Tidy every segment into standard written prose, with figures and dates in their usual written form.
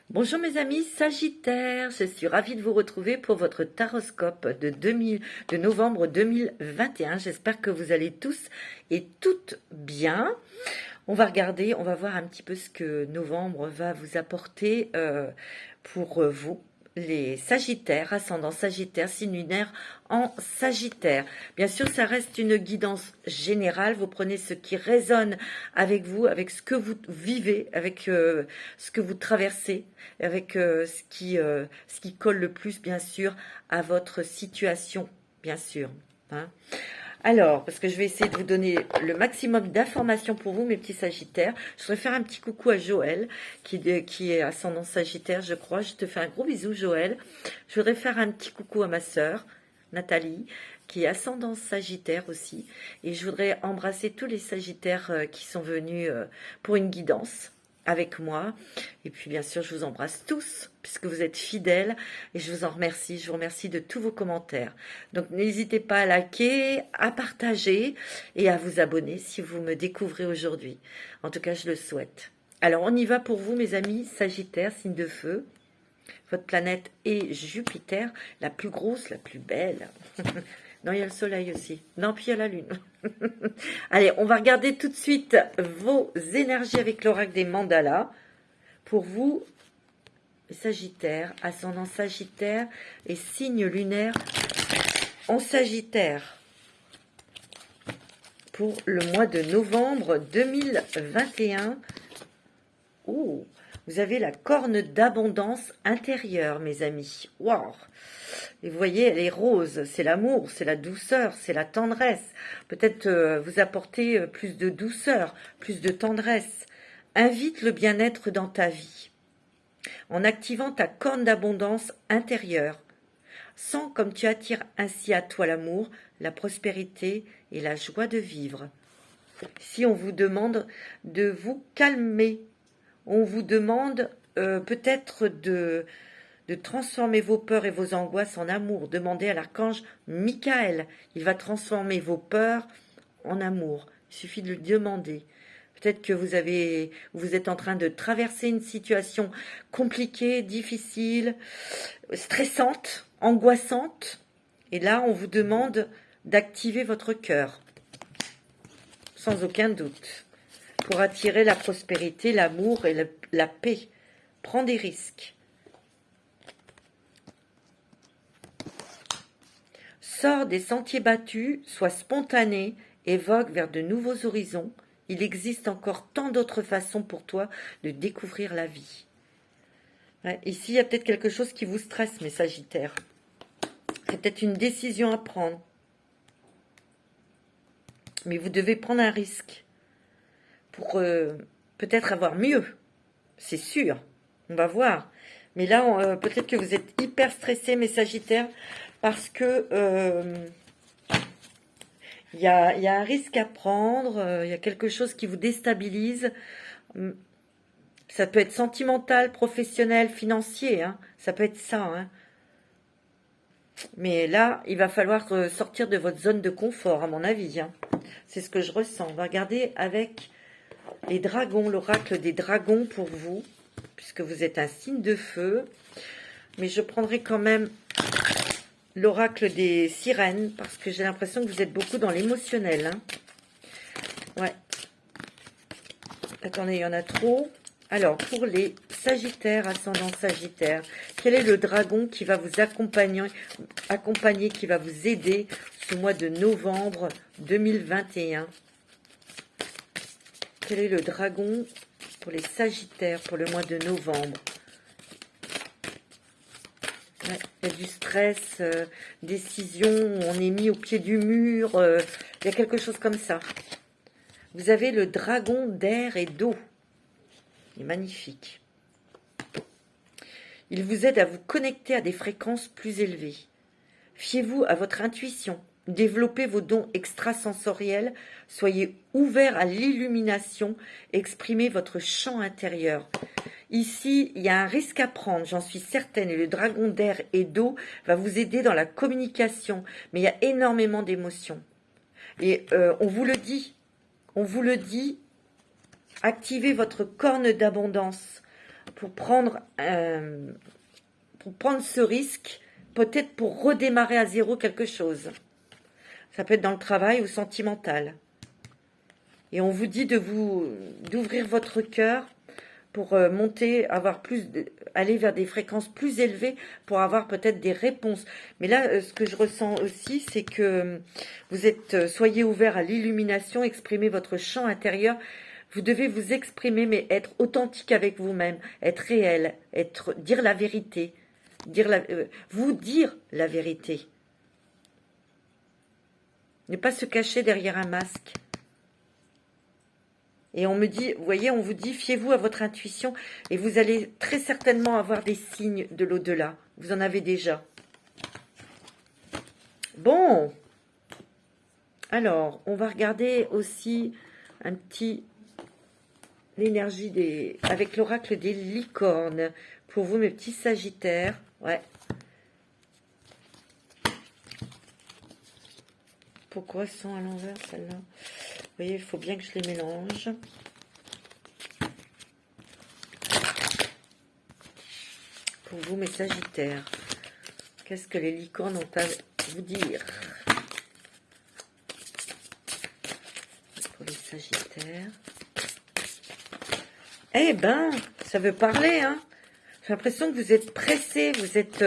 Bonjour mes amis Sagittaires, je suis ravie de vous retrouver pour votre taroscope de novembre 2021. J'espère que vous allez tous et toutes bien. On va regarder, on va voir un petit peu ce que novembre va vous apporter pour vous. Les Sagittaires, ascendant Sagittaire, signe lunaire en Sagittaire. Bien sûr, ça reste une guidance générale. Vous prenez ce qui résonne avec vous, avec ce que vous vivez, avec ce que vous traversez, avec ce qui colle le plus, bien sûr, à votre situation, bien sûr. Hein. Alors, parce que je vais essayer de vous donner le maximum d'informations pour vous, mes petits Sagittaires. Je voudrais faire un petit coucou à Joël, qui est ascendant Sagittaire, je crois. Je te fais un gros bisou, Joël. Je voudrais faire un petit coucou à ma sœur, Nathalie, qui est ascendant Sagittaire aussi. Et je voudrais embrasser tous les Sagittaires qui sont venus pour une guidance avec moi. Et puis bien sûr, je vous embrasse tous, puisque vous êtes fidèles, et je vous en remercie. Je vous remercie de tous vos commentaires. Donc n'hésitez pas à liker, à partager et à vous abonner si vous me découvrez aujourd'hui. En tout cas, je le souhaite. Alors on y va pour vous, mes amis Sagittaire, signe de feu. Votre planète est Jupiter, la plus grosse, la plus belle. Non, il y a le soleil aussi. Non, puis il y a la lune. Allez, on va regarder tout de suite vos énergies avec l'oracle des mandalas. Pour vous, Sagittaire, ascendant Sagittaire et signe lunaire en Sagittaire. Pour le mois de novembre 2021. Oh, vous avez la corne d'abondance intérieure, mes amis. Waouh! Et vous voyez, elle est rose. C'est l'amour, c'est la douceur, c'est la tendresse. Peut-être vous apporter plus de douceur, plus de tendresse. Invite le bien-être dans ta vie. En activant ta corne d'abondance intérieure. Sens comme tu attires ainsi à toi l'amour, la prospérité et la joie de vivre. Si on vous demande de vous calmer, on vous demande peut-être de transformer vos peurs et vos angoisses en amour. Demandez à l'archange Michael. Il va transformer vos peurs en amour. Il suffit de le demander. Peut-être que vous êtes en train de traverser une situation compliquée, difficile, stressante, angoissante. Et là, on vous demande d'activer votre cœur. Sans aucun doute. Pour attirer la prospérité, l'amour et la paix. Prends des risques. Sors des sentiers battus, sois spontané, évoque vers de nouveaux horizons. Il existe encore tant d'autres façons pour toi de découvrir la vie. Ouais, ici, il y a peut-être quelque chose qui vous stresse, mes Sagittaires. C'est peut-être une décision à prendre. Mais vous devez prendre un risque pour peut-être avoir mieux. C'est sûr. On va voir. Mais là, peut-être que vous êtes hyper stressés, mes Sagittaires, parce que il y a un risque à prendre, il y a quelque chose qui vous déstabilise. Ça peut être sentimental, professionnel, financier, hein. Ça peut être ça. Hein. Mais là, il va falloir sortir de votre zone de confort, à mon avis. Hein. C'est ce que je ressens. On va regarder avec les dragons, l'oracle des dragons pour vous, puisque vous êtes un signe de feu. Mais je prendrai quand même l'oracle des sirènes, parce que j'ai l'impression que vous êtes beaucoup dans l'émotionnel. Hein. Ouais. Attendez, il y en a trop. Alors, pour les Sagittaires, ascendant Sagittaire, quel est le dragon qui va vous accompagner, qui va vous aider ce mois de novembre 2021? Quel est le dragon pour les Sagittaires pour le mois de novembre? Ouais, il y a du stress, décision, on est mis au pied du mur, il y a quelque chose comme ça. Vous avez le dragon d'air et d'eau. Il est magnifique. Il vous aide à vous connecter à des fréquences plus élevées. Fiez-vous à votre intuition. Développez vos dons extrasensoriels. Soyez ouverts à l'illumination. Exprimez votre champ intérieur. Ici, il y a un risque à prendre, j'en suis certaine. Et le dragon d'air et d'eau va vous aider dans la communication. Mais il y a énormément d'émotions. Et on vous le dit, activez votre corne d'abondance. pour prendre ce risque, peut-être pour redémarrer à zéro quelque chose. Ça peut être dans le travail ou sentimental. Et on vous dit d'ouvrir votre cœur pour monter, aller vers des fréquences plus élevées pour avoir peut-être des réponses. Mais là, ce que je ressens aussi, c'est que soyez ouverts à l'illumination, exprimez votre champ intérieur. Vous devez vous exprimer, mais être authentique avec vous-même, être réel, dire la vérité, vous dire la vérité. Ne pas se cacher derrière un masque. Et on me dit, vous voyez, on vous dit, fiez-vous à votre intuition et vous allez très certainement avoir des signes de l'au-delà. Vous en avez déjà. Bon. Alors, on va regarder aussi un petit l'énergie avec l'oracle des licornes. Pour vous, mes petits sagittaires. Ouais. Pourquoi sont à l'envers, celle-là? Vous voyez, il faut bien que je les mélange. Pour vous, mes sagittaires, qu'est-ce que les licornes ont à vous dire? Pour les sagittaires. Eh ben, ça veut parler, hein. J'ai l'impression que vous êtes pressés, vous êtes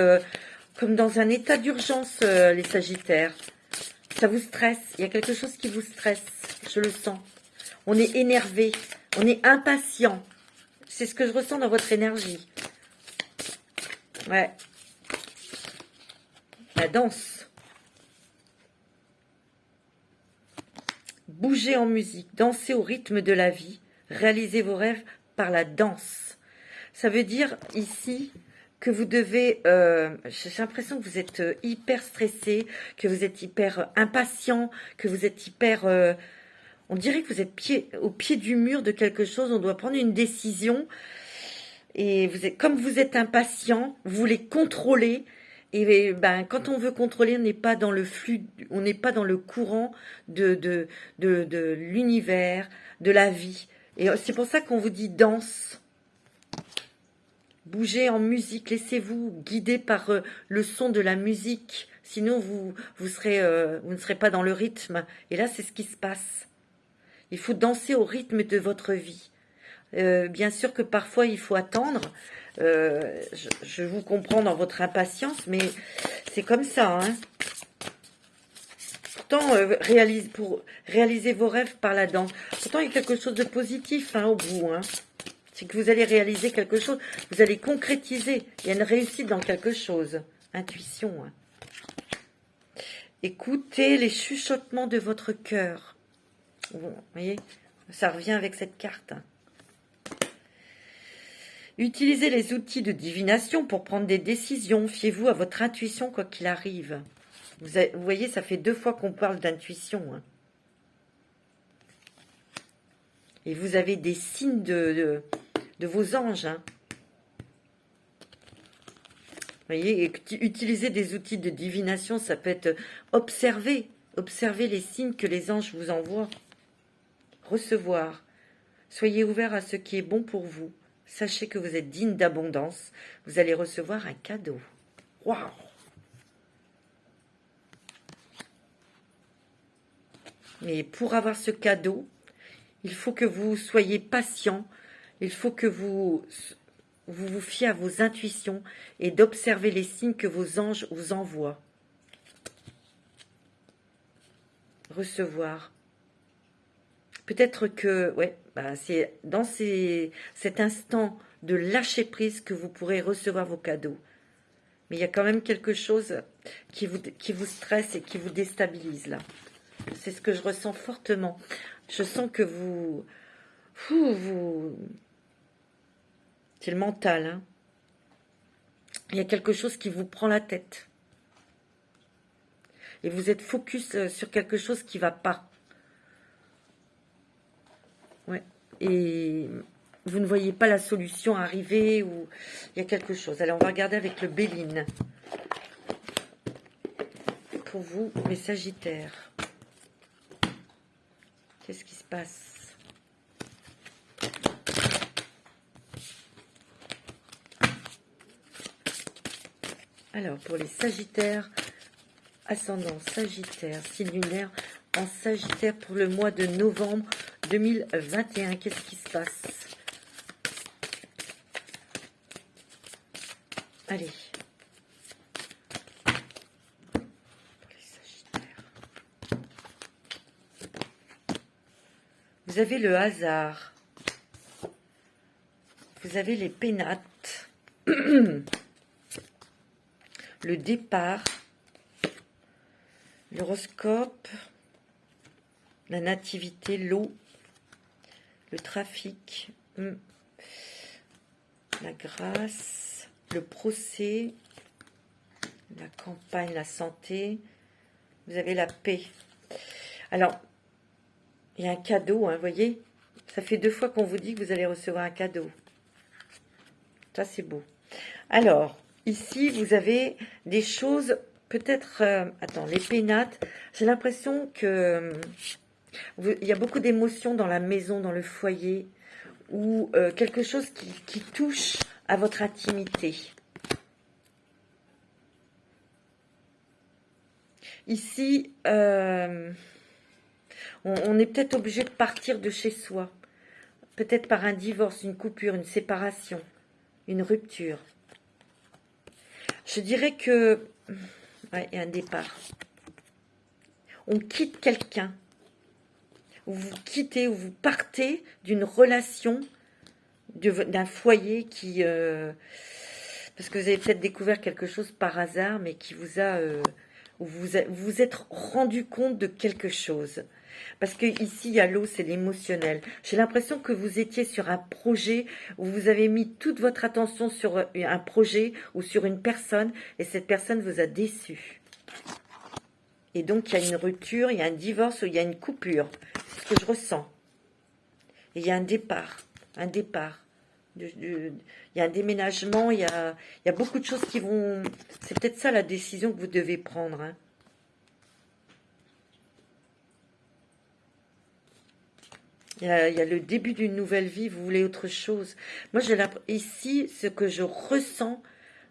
comme dans un état d'urgence, les sagittaires. Ça vous stresse, il y a quelque chose qui vous stresse, je le sens. On est énervé, on est impatient. C'est ce que je ressens dans votre énergie. Ouais. La danse. Bougez en musique, dansez au rythme de la vie, réalisez vos rêves par la danse. Ça veut dire ici que vous devez, j'ai l'impression que vous êtes hyper stressé, que vous êtes hyper impatient, que vous êtes hyper, on dirait que vous êtes au pied du mur de quelque chose, on doit prendre une décision, et comme vous êtes impatient, vous voulez contrôler, et ben, quand on veut contrôler, on n'est pas dans le flux, on n'est pas dans le courant de l'univers, de la vie, et c'est pour ça qu'on vous dit danse. Bougez en musique, laissez-vous guider par le son de la musique. Sinon, vous ne serez pas dans le rythme. Et là, c'est ce qui se passe. Il faut danser au rythme de votre vie. Bien sûr que parfois, il faut attendre. Je vous comprends dans votre impatience, mais c'est comme ça. Hein. Pourtant, pour réaliser vos rêves par la danse. Pourtant, il y a quelque chose de positif au bout. Hein. C'est que vous allez réaliser quelque chose, vous allez concrétiser. Il y a une réussite dans quelque chose. Intuition. Hein. Écoutez les chuchotements de votre cœur. Vous voyez, ça revient avec cette carte. Hein. Utilisez les outils de divination pour prendre des décisions. Fiez-vous à votre intuition quoi qu'il arrive. Vous voyez, ça fait 2 fois qu'on parle d'intuition. Hein. Et vous avez des signes de vos anges. Hein. Vous voyez, utiliser des outils de divination, ça peut être observer les signes que les anges vous envoient. Recevoir. Soyez ouvert à ce qui est bon pour vous. Sachez que vous êtes digne d'abondance. Vous allez recevoir un cadeau. Waouh! Mais pour avoir ce cadeau, il faut que vous soyez patient. Il faut que vous vous fiez à vos intuitions et d'observer les signes que vos anges vous envoient. Recevoir. Peut-être que, c'est dans cet instant de lâcher prise que vous pourrez recevoir vos cadeaux. Mais il y a quand même quelque chose qui vous stresse et qui vous déstabilise là. C'est ce que je ressens fortement. Je sens que c'est le mental. Hein. Il y a quelque chose qui vous prend la tête. Et vous êtes focus sur quelque chose qui ne va pas. Ouais. Et vous ne voyez pas la solution arriver ou il y a quelque chose. Alors, on va regarder avec le Béline. Pour vous, les Sagittaires. Qu'est-ce qui se passe? Alors, pour les Sagittaires, ascendant Sagittaire, signe lunaire en Sagittaire pour le mois de novembre 2021, qu'est-ce qui se passe? Allez. Les Sagittaires. Vous avez le hasard. Vous avez les pénates. Le départ. L'horoscope. La nativité, l'eau. Le trafic. La grâce. Le procès. La campagne, la santé. Vous avez la paix. Alors, il y a un cadeau, hein, vous voyez. Ça fait 2 fois qu'on vous dit que vous allez recevoir un cadeau. Ça, c'est beau. Alors, ici, vous avez des choses, peut-être... attends, les pénates. J'ai l'impression que... il y a beaucoup d'émotions dans la maison, dans le foyer, ou quelque chose qui touche à votre intimité. Ici, on est peut-être obligé de partir de chez soi. Peut-être par un divorce, une coupure, une séparation, une rupture. Je dirais que... ouais, il y a un départ. On quitte quelqu'un. Ou vous quittez, ou vous partez d'une relation, d'un foyer qui... parce que vous avez peut-être découvert quelque chose par hasard, mais qui vous a... vous vous êtes rendu compte de quelque chose. Parce que ici, il y a l'eau, c'est l'émotionnel. J'ai l'impression que vous étiez sur un projet où vous avez mis toute votre attention sur un projet ou sur une personne et cette personne vous a déçu. Et donc, il y a une rupture, il y a un divorce ou il y a une coupure. C'est ce que je ressens. Et il y a un départ. Un départ. Il y a un déménagement, il y a beaucoup de choses qui vont... C'est peut-être ça la décision que vous devez prendre, hein. Il y a le début d'une nouvelle vie, vous voulez autre chose. Moi, ici, ce que je ressens,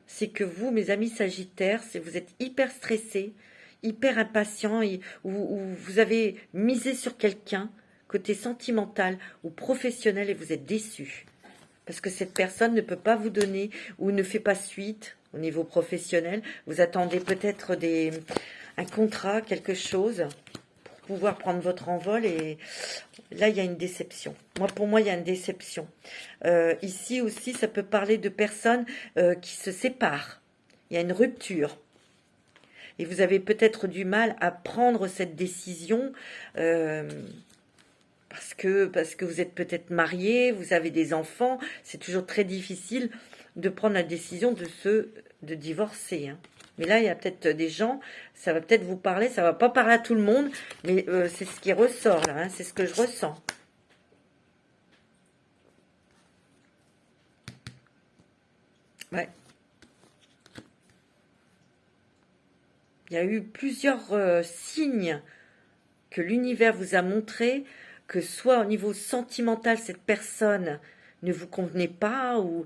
c'est que vous, mes amis Sagittaires, vous êtes hyper stressés, hyper impatients, ou vous avez misé sur quelqu'un, côté sentimental ou professionnel, et vous êtes déçus. Parce que cette personne ne peut pas vous donner, ou ne fait pas suite au niveau professionnel. Vous attendez peut-être un contrat, quelque chose, pour pouvoir prendre votre envol, et... là, il y a une déception. Pour moi, il y a une déception. Ici aussi, ça peut parler de personnes qui se séparent. Il y a une rupture. Et vous avez peut-être du mal à prendre cette décision parce que vous êtes peut-être marié, vous avez des enfants. C'est toujours très difficile de prendre la décision de divorcer, hein. Mais là, il y a peut-être des gens, ça va peut-être vous parler, ça va pas parler à tout le monde, mais c'est ce qui ressort là, hein, c'est ce que je ressens. Ouais. Il y a eu plusieurs signes que l'univers vous a montré que soit au niveau sentimental, cette personne ne vous convenait pas, ou...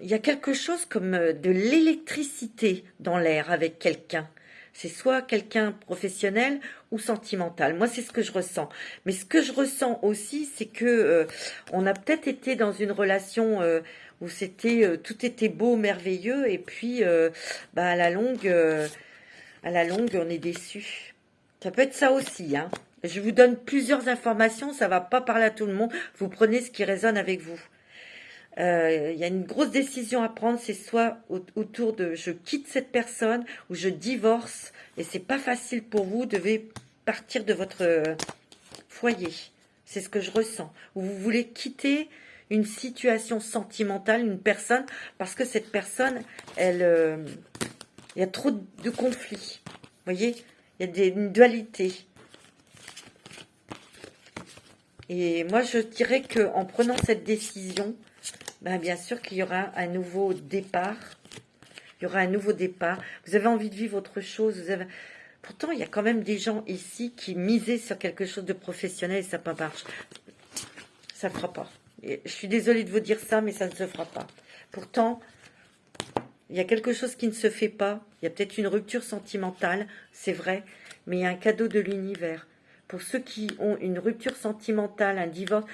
il y a quelque chose comme de l'électricité dans l'air avec quelqu'un. C'est soit quelqu'un professionnel ou sentimental. Moi, c'est ce que je ressens. Mais ce que je ressens aussi, c'est que on a peut-être été dans une relation où tout était beau, merveilleux, et puis à la longue, on est déçu. Ça peut être ça aussi, hein. Je vous donne plusieurs informations, ça va pas parler à tout le monde. Vous prenez ce qui résonne avec vous. Il y a une grosse décision à prendre, c'est soit autour de je quitte cette personne ou je divorce, et c'est pas facile pour vous, vous devez partir de votre foyer. C'est ce que je ressens. Ou vous voulez quitter une situation sentimentale, une personne, parce que cette personne, il y a trop de conflits. Vous voyez, il y a une dualité. Et moi, je dirais qu'en prenant cette décision, bien sûr qu'il y aura un nouveau départ. Il y aura un nouveau départ. Vous avez envie de vivre autre chose. Pourtant, il y a quand même des gens ici qui misaient sur quelque chose de professionnel et ça ne marche. Ça ne fera pas. Et je suis désolée de vous dire ça, mais ça ne se fera pas. Pourtant, Il y a quelque chose qui ne se fait pas. Il y a peut-être une rupture sentimentale, c'est vrai, mais il y a un cadeau de l'univers. Pour ceux qui ont une rupture sentimentale, un divorce,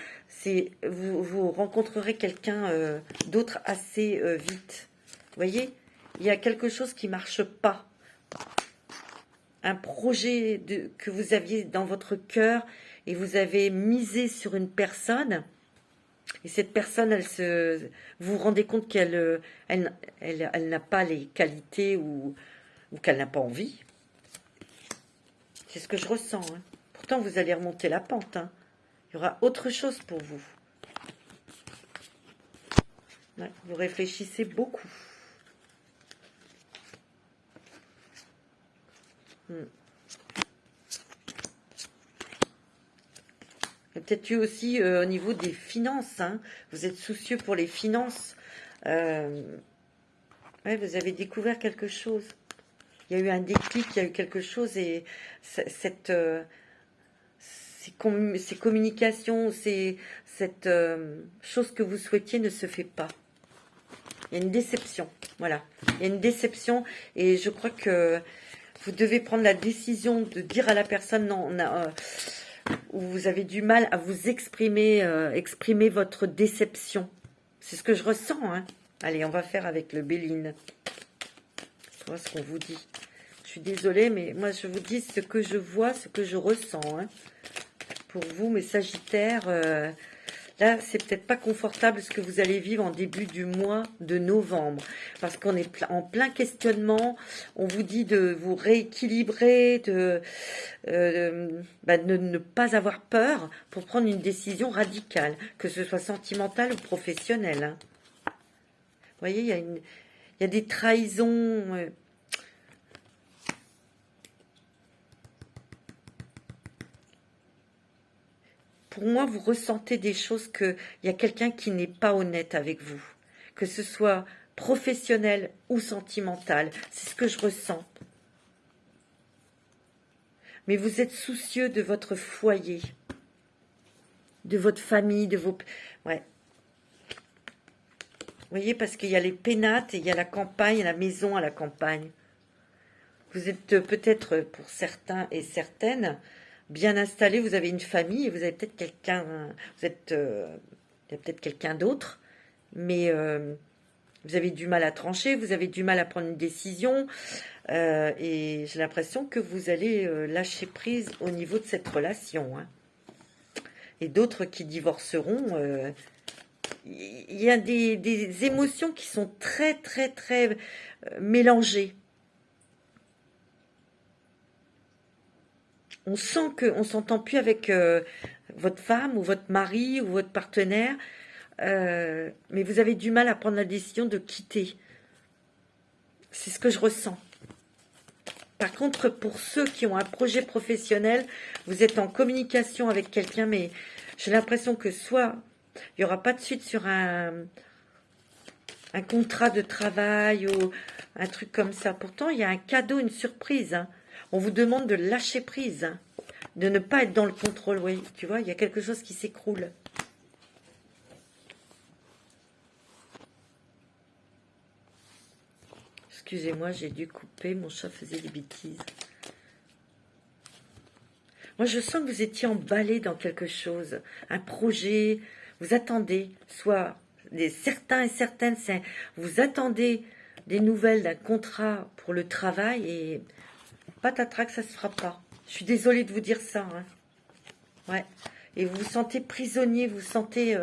vous rencontrerez quelqu'un d'autre assez vite. Vous voyez, il y a quelque chose qui marche pas. Un projet que vous aviez dans votre cœur et vous avez misé sur une personne. Et cette personne, vous vous rendez compte qu'elle n'a pas les qualités ou qu'elle n'a pas envie. C'est ce que je ressens. Hein. Pourtant, vous allez remonter la pente. Hein. Il y aura autre chose pour vous. Ouais, vous réfléchissez beaucoup. Il y a peut-être eu aussi au niveau des finances. Hein. Vous êtes soucieux pour les finances. Ouais, vous avez découvert quelque chose. Il y a eu un déclic, il y a eu quelque chose et ces communications, cette chose que vous souhaitiez ne se fait pas. Il y a une déception, voilà. Il y a une déception et je crois que vous devez prendre la décision de dire à la personne non, où vous avez du mal à vous exprimer votre déception. C'est ce que je ressens. Hein. Allez, on va faire avec le Béline. Voilà ce qu'on vous dit. Je suis désolée, mais moi je vous dis ce que je vois, ce que je ressens. Hein. Pour vous, mes Sagittaires, là, c'est peut-être pas confortable ce que vous allez vivre en début du mois de novembre. Parce qu'on est en plein questionnement. On vous dit de vous rééquilibrer, de ne pas avoir peur pour prendre une décision radicale, que ce soit sentimentale ou professionnelle. Hein. Vous voyez, il y a des trahisons. Pour moi, vous ressentez des choses qu'il y a quelqu'un qui n'est pas honnête avec vous. Que ce soit professionnel ou sentimental. C'est ce que je ressens. Mais vous êtes soucieux de votre foyer. De votre famille, de vos... Ouais. Vous voyez, parce qu'il y a les pénates et il y a la campagne, la maison à la campagne. Vous êtes peut-être, pour certains et certaines, bien installé, vous avez une famille et vous avez peut-être quelqu'un, il y a peut-être quelqu'un d'autre, mais vous avez du mal à trancher, vous avez du mal à prendre une décision et j'ai l'impression que vous allez lâcher prise au niveau de cette relation. Hein. Et d'autres qui divorceront, il y a des émotions qui sont très, très, très mélangées. On sent qu'on ne s'entend plus avec votre femme ou votre mari ou votre partenaire, mais vous avez du mal à prendre la décision de quitter. C'est ce que je ressens. Par contre, pour ceux qui ont un projet professionnel, vous êtes en communication avec quelqu'un, mais j'ai l'impression que soit il n'y aura pas de suite sur un contrat de travail ou un truc comme ça. Pourtant, il y a un cadeau, une surprise. Hein. On vous demande de lâcher prise, hein, de ne pas être dans le contrôle. Oui, tu vois, il y a quelque chose qui s'écroule. Excusez-moi, j'ai dû couper, mon chat faisait des bêtises. Moi, je sens que vous étiez emballé dans quelque chose, un projet, vous attendez, soit certains et certaines, vous attendez des nouvelles d'un contrat pour le travail et patatras que ça se fera pas. Je suis désolée de vous dire ça. Hein. Ouais. Et vous vous sentez prisonnier, vous vous sentez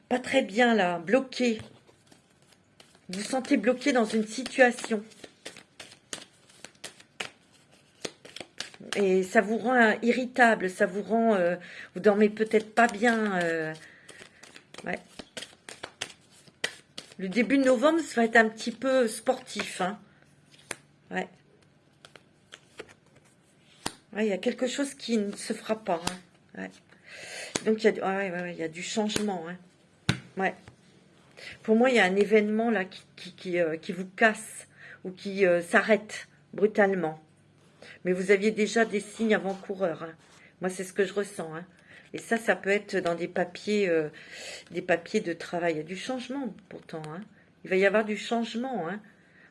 pas très bien là, bloqué. Vous vous sentez bloqué dans une situation. Et ça vous rend irritable, ça vous rend... vous dormez peut-être pas bien. Ouais. Le début de novembre, ça va être un petit peu sportif. Hein. Ouais. Ouais, il y a quelque chose qui ne se fera pas. Hein. Ouais. Donc, il y a du changement. Hein. Ouais. Pour moi, il y a un événement là qui vous casse ou qui s'arrête brutalement. Mais vous aviez déjà des signes avant-coureurs. Hein. Moi, c'est ce que je ressens. Hein. Et ça peut être dans des papiers de travail. Il y a du changement pourtant. Hein. Il va y avoir du changement. Hein.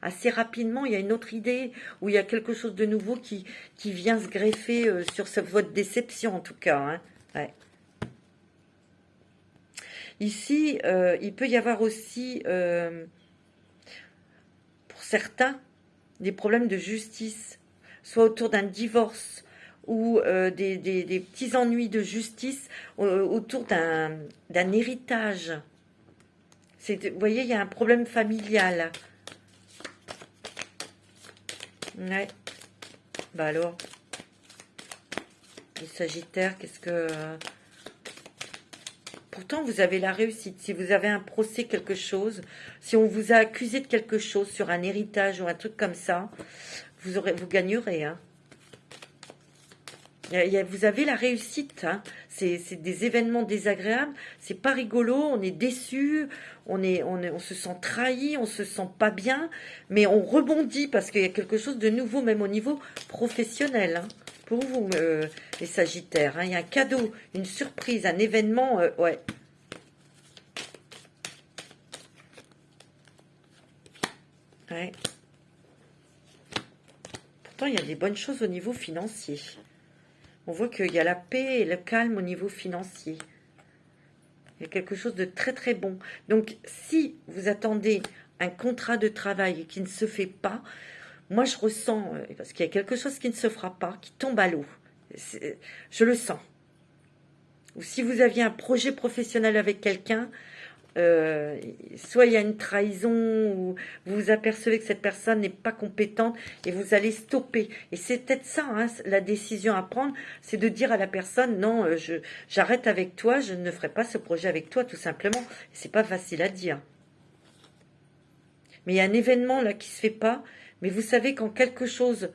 assez rapidement, il y a une autre idée, ou il y a quelque chose de nouveau qui vient se greffer sur votre déception en tout cas. Hein. Ouais. Ici, il peut y avoir aussi, pour certains, des problèmes de justice, soit autour d'un divorce ou des petits ennuis de justice autour d'un héritage. Vous voyez, il y a un problème familial. Ouais. Bah alors, les Sagittaires, qu'est-ce que... Pourtant, vous avez la réussite. Si vous avez un procès, quelque chose, si on vous a accusé de quelque chose sur un héritage ou un truc comme ça, vous gagnerez. Hein. Vous avez la réussite. Hein. C'est des événements désagréables. C'est pas rigolo. On est déçu. On se sent trahi. On se sent pas bien. Mais on rebondit parce qu'il y a quelque chose de nouveau, même au niveau professionnel. Hein. Pour vous, les Sagittaires. Hein. Il y a un cadeau, une surprise, un événement. Ouais. Ouais. Pourtant, il y a des bonnes choses au niveau financier. On voit qu'il y a la paix et le calme au niveau financier. Il y a quelque chose de très très bon. Donc, si vous attendez un contrat de travail qui ne se fait pas, moi je ressens, parce qu'il y a quelque chose qui ne se fera pas, qui tombe à l'eau. Je le sens. Ou si vous aviez un projet professionnel avec quelqu'un, soit il y a une trahison ou vous vous apercevez que cette personne n'est pas compétente et vous allez stopper. Et c'est peut-être ça, hein, la décision à prendre, c'est de dire à la personne non, j'arrête avec toi, je ne ferai pas ce projet avec toi, tout simplement. C'est pas facile à dire. Mais il y a un événement là qui se fait pas. Mais vous savez quand quelque chose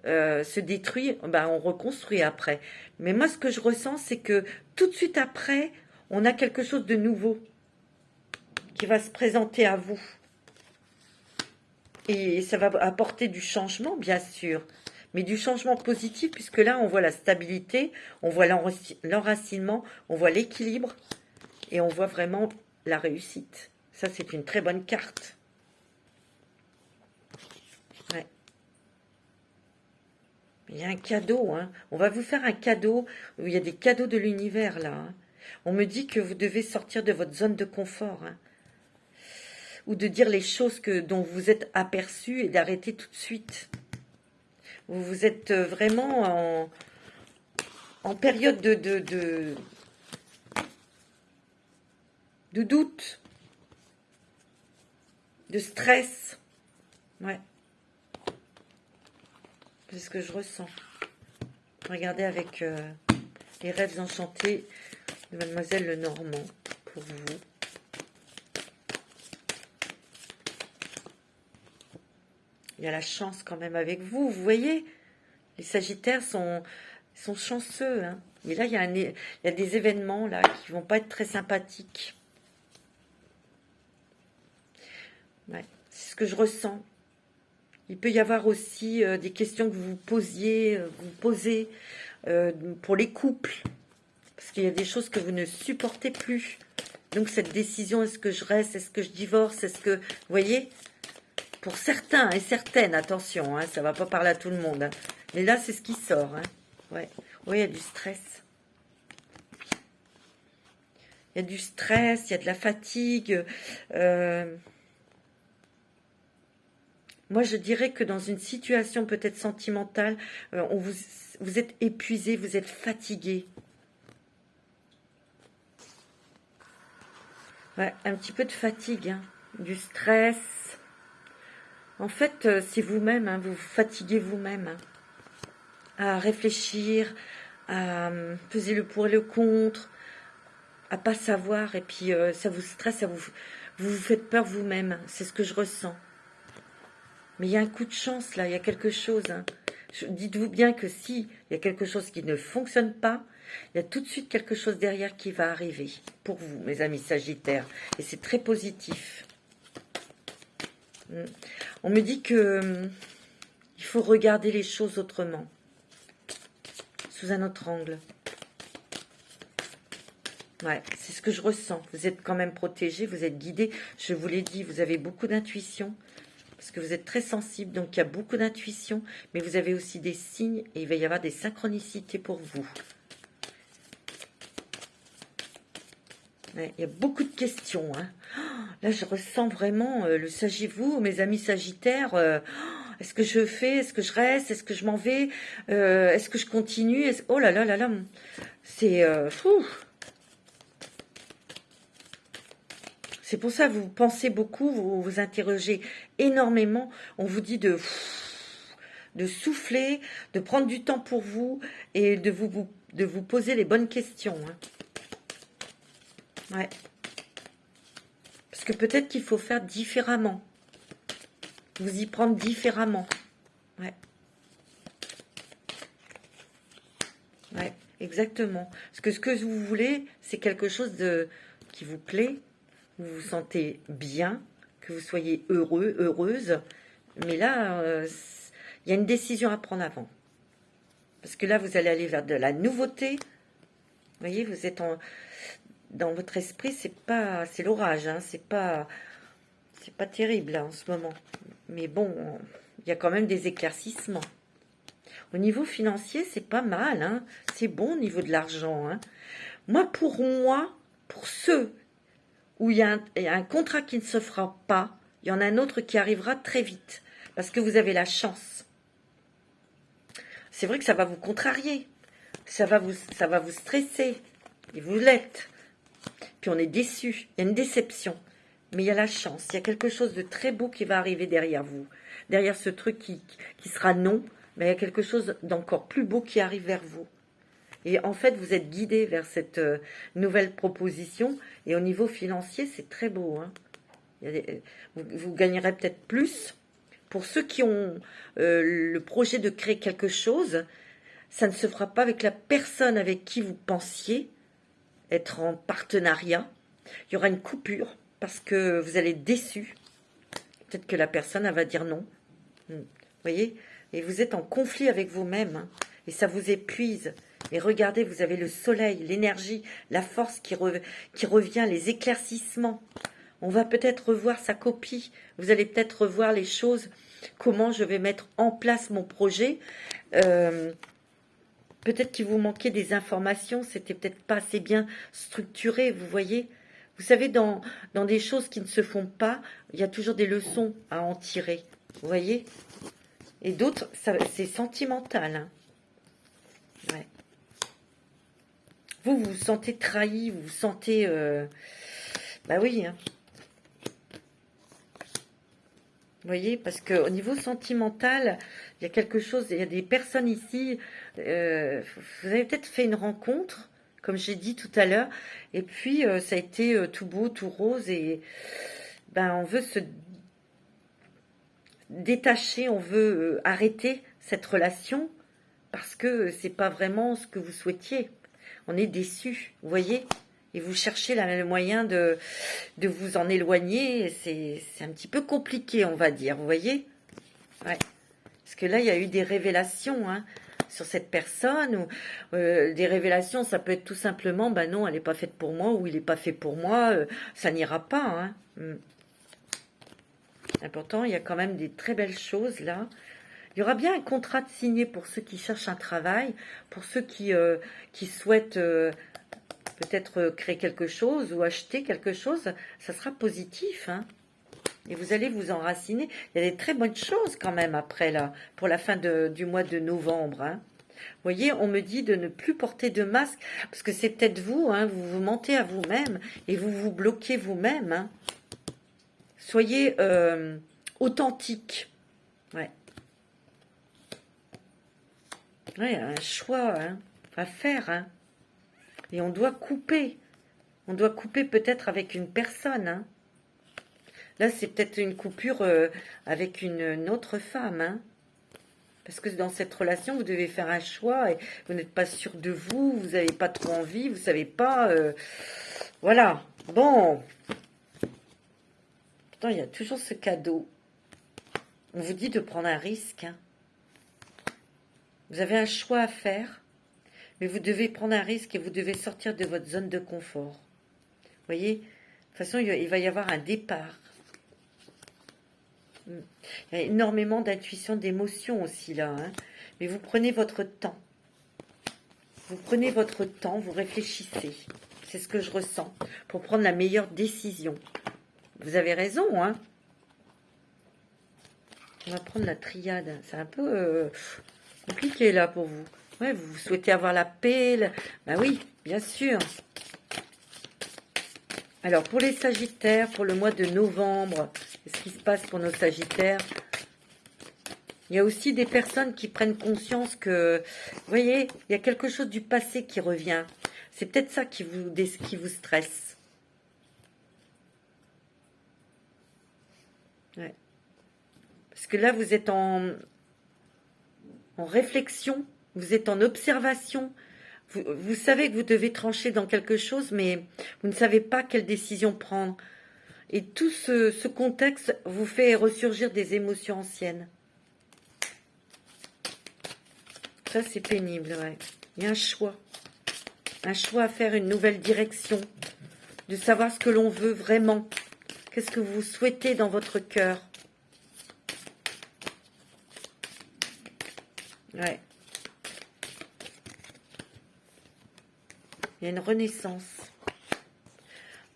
se détruit, ben on reconstruit après. Mais moi ce que je ressens, c'est que tout de suite après, on a quelque chose de nouveau qui va se présenter à vous. Et ça va apporter du changement, bien sûr, mais du changement positif, puisque là, on voit la stabilité, on voit l'enracinement, on voit l'équilibre, et on voit vraiment la réussite. Ça, c'est une très bonne carte. Ouais. Il y a un cadeau, hein. On va vous faire un cadeau, il y a des cadeaux de l'univers, là. Hein. On me dit que vous devez sortir de votre zone de confort, hein. Ou de dire les choses dont vous êtes aperçu et d'arrêter tout de suite. Vous êtes vraiment en période de doute, de stress. Ouais. C'est ce que je ressens. Regardez avec les rêves enchantés de Mademoiselle Lenormand pour vous. Il y a la chance quand même avec vous, vous voyez. Les Sagittaires sont chanceux. Hein. Mais là, il y a des événements là qui vont pas être très sympathiques. Ouais, c'est ce que je ressens. Il peut y avoir aussi des questions que vous posez pour les couples. Parce qu'il y a des choses que vous ne supportez plus. Donc cette décision, est-ce que je reste, est-ce que je divorce, est-ce que... Vous voyez ? Pour certains et certaines, attention, hein, ça ne va pas parler à tout le monde. Hein. Mais là, c'est ce qui sort. Hein. Ouais. Oui, il y a du stress. Il y a du stress, il y a de la fatigue. Moi, je dirais que dans une situation peut-être sentimentale, vous êtes épuisé, vous êtes fatigué. Ouais, un petit peu de fatigue, hein, du stress. En fait, c'est vous-même, hein, vous vous fatiguez vous-même hein, à réfléchir, à peser le pour et le contre, à pas savoir, et puis ça vous stresse, vous vous faites peur vous-même. C'est ce que je ressens. Mais il y a un coup de chance là, il y a quelque chose. Hein. Dites-vous bien que si il y a quelque chose qui ne fonctionne pas, il y a tout de suite quelque chose derrière qui va arriver pour vous, mes amis Sagittaires. Et c'est très positif. On me dit que il faut regarder les choses autrement, sous un autre angle. Ouais, c'est ce que je ressens. Vous êtes quand même protégé, vous êtes guidé. Je vous l'ai dit, vous avez beaucoup d'intuition. parce que vous êtes très sensible, donc il y a beaucoup d'intuition, mais vous avez aussi des signes et il va y avoir des synchronicités pour vous. Ouais, il y a beaucoup de questions. Hein. Là, je ressens vraiment le sagiez-vous, mes amis sagittaires. Est-ce que je fais? Est-ce que je reste? Est-ce que je m'en vais? Est-ce que je continue? Oh là là là là. C'est fou. C'est pour ça que vous pensez beaucoup, vous vous interrogez énormément. On vous dit de souffler, de prendre du temps pour vous et de vous poser les bonnes questions. Hein. Ouais. Parce que peut-être qu'il faut faire différemment. Vous y prendre différemment. Ouais. Ouais, exactement. Parce que ce que vous voulez, c'est quelque chose qui vous plaît, vous vous sentez bien, que vous soyez heureux, heureuse. Mais là, il y a une décision à prendre avant. Parce que là, vous allez aller vers de la nouveauté. Vous voyez, vous êtes dans votre esprit, c'est l'orage, hein, c'est pas terrible là, en ce moment. Mais bon, il y a quand même des éclaircissements. Au niveau financier, c'est pas mal, hein. C'est bon au niveau de l'argent. Hein. Pour ceux où il y a un contrat qui ne se fera pas, il y en a un autre qui arrivera très vite, parce que vous avez la chance. C'est vrai que ça va vous contrarier, ça va vous stresser, et vous l'êtes. Puis on est déçu, il y a une déception, mais il y a la chance, il y a quelque chose de très beau qui va arriver derrière vous. Derrière ce truc qui sera non, mais il y a quelque chose d'encore plus beau qui arrive vers vous. Et en fait, vous êtes guidé vers cette nouvelle proposition. Et au niveau financier, c'est très beau. Hein. Vous gagnerez peut-être plus. Pour ceux qui ont le projet de créer quelque chose, ça ne se fera pas avec la personne avec qui vous pensiez être en partenariat. Il y aura une coupure parce que vous allez être déçu. Peut-être que la personne, elle va dire non. Vous voyez? Et vous êtes en conflit avec vous-même. Hein. Et ça vous épuise. Et regardez, vous avez le soleil, l'énergie, la force qui revient, les éclaircissements. On va peut-être revoir sa copie. Vous allez peut-être revoir les choses, comment je vais mettre en place mon projet. Peut-être qu'il vous manquait des informations, c'était peut-être pas assez bien structuré, vous voyez. Vous savez, dans des choses qui ne se font pas, il y a toujours des leçons à en tirer, vous voyez. Et d'autres, c'est sentimental. Hein. Ouais. Vous vous sentez trahi, vous vous sentez... Bah oui. Hein. Vous voyez, parce qu'au niveau sentimental, il y a quelque chose, il y a des personnes ici, vous avez peut-être fait une rencontre, comme j'ai dit tout à l'heure, et puis ça a été tout beau, tout rose, et on veut se détacher, on veut arrêter cette relation, parce que c'est pas vraiment ce que vous souhaitiez. On est déçu, vous voyez, et vous cherchez le moyen de vous en éloigner. C'est un petit peu compliqué, on va dire, vous voyez. Ouais. Parce que là, il y a eu des révélations hein, sur cette personne. Ou, des révélations, ça peut être tout simplement, non, elle n'est pas faite pour moi, ou il n'est pas fait pour moi, ça n'ira pas. Hein. Pourtant, il y a quand même des très belles choses là. Il y aura bien un contrat de signé pour ceux qui cherchent un travail, pour ceux qui souhaitent peut-être créer quelque chose ou acheter quelque chose. Ça sera positif. Hein. Et vous allez vous enraciner. Il y a des très bonnes choses quand même après là, pour la fin du mois de novembre. Hein. Vous voyez, on me dit de ne plus porter de masque, parce que c'est peut-être vous, hein, vous vous mentez à vous-même et vous vous bloquez vous-même. Hein. Soyez authentique. Ouais. Ouais, un choix hein, à faire. Hein. Et on doit couper. On doit couper peut-être avec une personne. Hein. Là, c'est peut-être une coupure avec une autre femme. Hein. Parce que dans cette relation, vous devez faire un choix. Et vous n'êtes pas sûr de vous. Vous n'avez pas trop envie. Vous ne savez pas. Voilà. Bon. Pourtant, il y a toujours ce cadeau. On vous dit de prendre un risque. Hein. Vous avez un choix à faire, mais vous devez prendre un risque et vous devez sortir de votre zone de confort. Vous voyez, de toute façon, il va y avoir un départ. Il y a énormément d'intuition, d'émotion aussi là. Hein. Mais vous prenez votre temps. Vous prenez votre temps, vous réfléchissez. C'est ce que je ressens. Pour prendre la meilleure décision. Vous avez raison, hein. On va prendre la triade. C'est un peu compliqué là pour vous. Ouais, vous souhaitez avoir la paix. Ben oui, bien sûr. Alors, pour les Sagittaires, pour le mois de novembre, qu'est-ce qui se passe pour nos Sagittaires? Il y a aussi des personnes qui prennent conscience que, vous voyez, il y a quelque chose du passé qui revient. C'est peut-être ça qui vous stresse. Ouais. Parce que là, vous êtes en réflexion, vous êtes en observation. Vous savez que vous devez trancher dans quelque chose, mais vous ne savez pas quelle décision prendre. Et tout ce contexte vous fait ressurgir des émotions anciennes. Ça, c'est pénible, ouais. Il y a un choix. Un choix à faire, une nouvelle direction. De savoir ce que l'on veut vraiment. Qu'est-ce que vous souhaitez dans votre cœur? Ouais. Il y a une renaissance.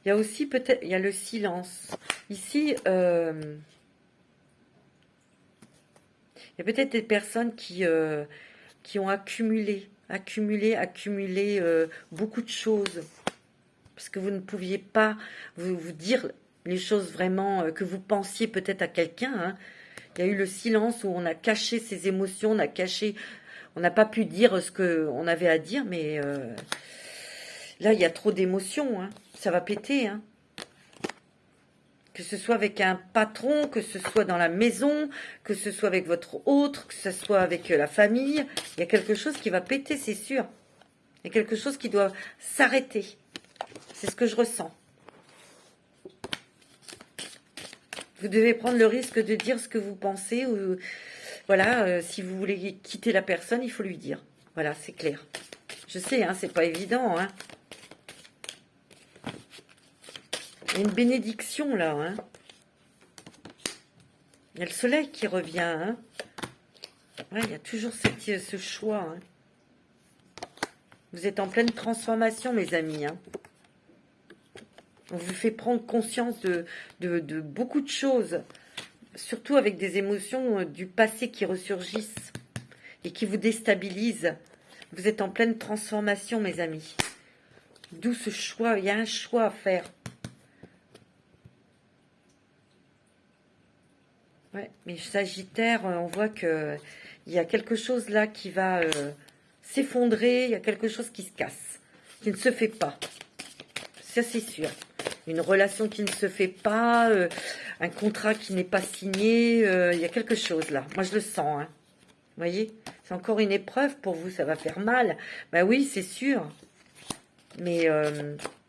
Il y a aussi peut-être, il y a le silence. Ici, il y a peut-être des personnes qui ont accumulé beaucoup de choses. Parce que vous ne pouviez pas vous dire les choses vraiment que vous pensiez peut-être à quelqu'un. Hein. Il y a eu le silence où on a caché ses émotions, on n'a pas pu dire ce qu'on avait à dire, mais là, il y a trop d'émotions. Hein. Ça va péter. Hein. Que ce soit avec un patron, que ce soit dans la maison, que ce soit avec votre autre, que ce soit avec la famille. Il y a quelque chose qui va péter, c'est sûr. Il y a quelque chose qui doit s'arrêter. C'est ce que je ressens. Vous devez prendre le risque de dire ce que vous pensez. Ou, voilà, si vous voulez quitter la personne, il faut lui dire. Voilà, c'est clair. Je sais, hein, c'est pas évident. Hein. Il y a une bénédiction là. Hein. Il y a le soleil qui revient. Hein. Ouais, il y a toujours ce choix. Hein. Vous êtes en pleine transformation, mes amis. Hein. On vous fait prendre conscience de beaucoup de choses. Surtout avec des émotions du passé qui ressurgissent et qui vous déstabilisent. Vous êtes en pleine transformation, mes amis. D'où ce choix. Il y a un choix à faire. Ouais, mais Sagittaire, on voit que il y a quelque chose là qui va s'effondrer. Il y a quelque chose qui se casse, qui ne se fait pas. Ça, c'est sûr. Une relation qui ne se fait pas, un contrat qui n'est pas signé. Il y a quelque chose là. Moi, je le sens. Hein. Vous voyez, c'est encore une épreuve pour vous. Ça va faire mal. Ben oui, c'est sûr. Mais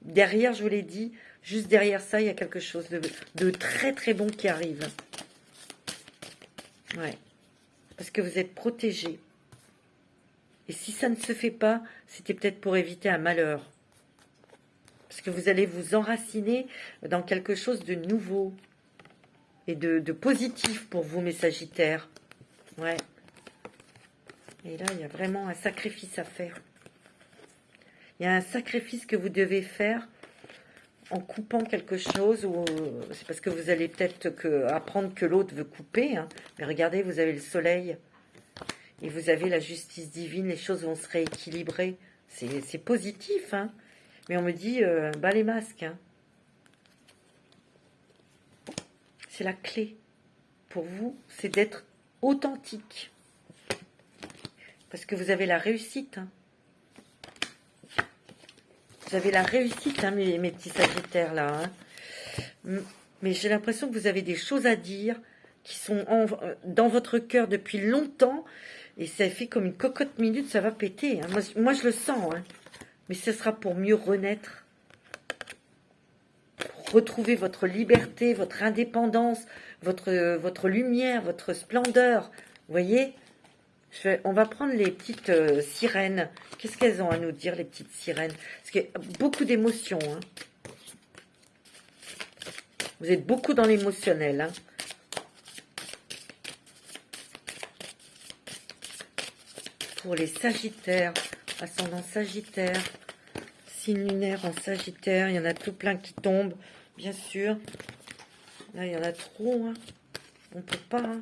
derrière, je vous l'ai dit, juste derrière ça, il y a quelque chose de très très bon qui arrive. Ouais. Parce que vous êtes protégé. Et si ça ne se fait pas, c'était peut-être pour éviter un malheur. Parce que vous allez vous enraciner dans quelque chose de nouveau. Et de positif pour vous, mes Sagittaires. Ouais. Et là, il y a vraiment un sacrifice à faire. Il y a un sacrifice que vous devez faire en coupant quelque chose, ou c'est parce que vous allez peut-être apprendre que l'autre veut couper. Hein. Mais regardez, vous avez le soleil et vous avez la justice divine, les choses vont se rééquilibrer. C'est positif, hein. Mais on me dit, bas les masques. Hein. C'est la clé pour vous, c'est d'être authentique. Parce que vous avez la réussite. Hein. Vous avez la réussite, hein, mes petits Sagittaires, là. Hein. Mais j'ai l'impression que vous avez des choses à dire qui sont dans votre cœur depuis longtemps. Et ça fait comme une cocotte minute, ça va péter. Hein. Moi, je le sens. Hein. Mais ce sera pour mieux renaître. Pour retrouver votre liberté, votre indépendance, votre lumière, votre splendeur. Vous voyez ? On va prendre les petites sirènes. Qu'est-ce qu'elles ont à nous dire, les petites sirènes? Parce qu'il y a beaucoup d'émotions. Hein. Vous êtes beaucoup dans l'émotionnel. Hein. pour les Sagittaires, ascendant Sagittaire, signe lunaire en Sagittaire. Il y en a tout plein qui tombent, bien sûr. Là, il y en a trop. Hein. On peut pas. Hein.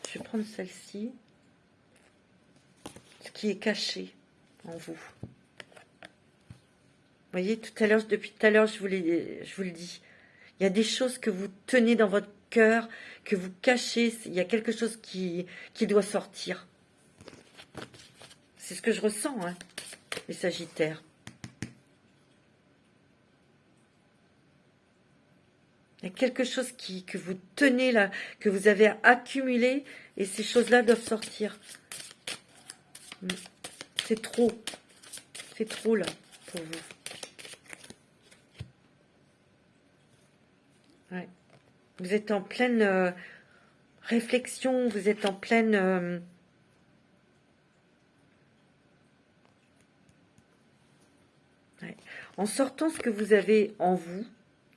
Je vais prendre celle-ci. Ce qui est caché en vous. Vous voyez, depuis tout à l'heure, je vous le dis. Il y a des choses que vous tenez dans votre cœur, que vous cachez. Il y a quelque chose qui doit sortir. C'est ce que je ressens, hein, les Sagittaires. Il y a quelque chose que vous tenez là, que vous avez accumulé, et ces choses-là doivent sortir. C'est trop. C'est trop, là, pour vous. Ouais. Vous êtes en pleine réflexion, vous êtes en pleine... Ouais. En sortant ce que vous avez en vous,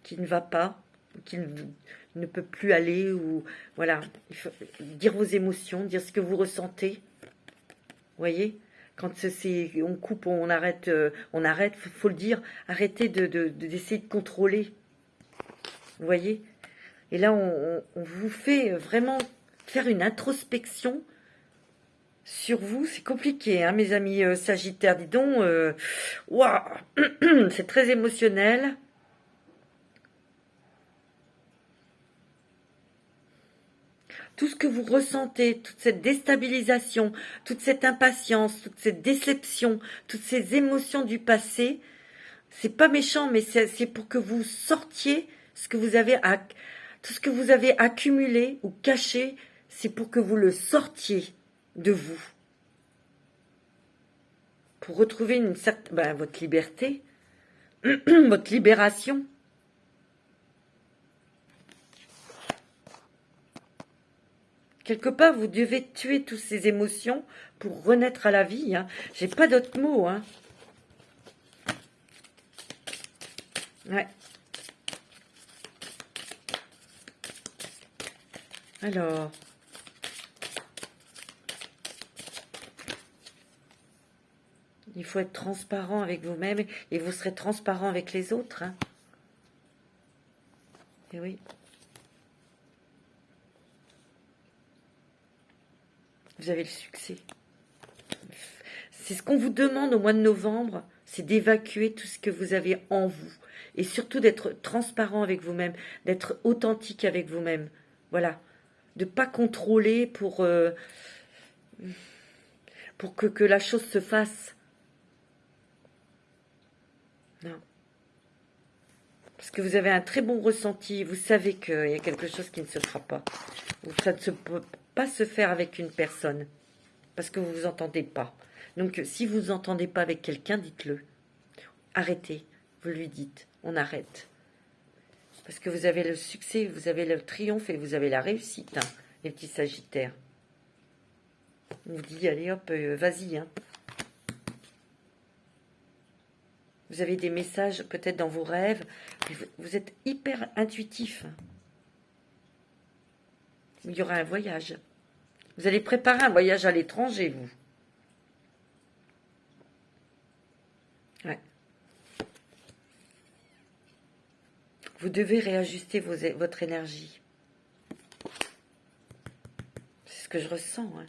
qui ne va pas, qui ne peut plus aller, ou voilà, il faut dire vos émotions, dire ce que vous ressentez. Vous voyez, quand on coupe, on arrête, faut le dire, arrêtez d'essayer de contrôler. Vous voyez, et là on vous fait vraiment faire une introspection sur vous. C'est compliqué, hein, mes amis Sagittaires, dis donc, waouh, c'est très émotionnel. Tout ce que vous ressentez, toute cette déstabilisation, toute cette impatience, toute cette déception, toutes ces émotions du passé, c'est pas méchant, mais c'est pour que vous sortiez ce que vous avez tout ce que vous avez accumulé ou caché, c'est pour que vous le sortiez de vous. Pour retrouver votre liberté, votre libération. Quelque part, vous devez tuer toutes ces émotions pour renaître à la vie. Hein. J'ai pas d'autres mots. Hein. Ouais. Alors. Il faut être transparent avec vous-même et vous serez transparent avec les autres. Hein. Et oui. Vous avez le succès. C'est ce qu'on vous demande au mois de novembre, c'est d'évacuer tout ce que vous avez en vous. Et surtout d'être transparent avec vous-même, d'être authentique avec vous-même. Voilà. De ne pas contrôler pour que la chose se fasse. Non. Parce que vous avez un très bon ressenti. Vous savez qu'il y a quelque chose qui ne se fera pas. Ou ça ne peut pas se faire avec une personne. Parce que vous ne vous entendez pas. Donc, si vous ne vous entendez pas avec quelqu'un, dites-le. Arrêtez. Vous lui dites. On arrête. Parce que vous avez le succès, vous avez le triomphe et vous avez la réussite, hein, les petits Sagittaires. On vous dit, allez hop, vas-y. Hein. Vous avez des messages peut-être dans vos rêves. Vous êtes hyper intuitif. Il y aura un voyage. Vous allez préparer un voyage à l'étranger, vous. Ouais. Vous devez réajuster votre énergie. C'est ce que je ressens. Hein.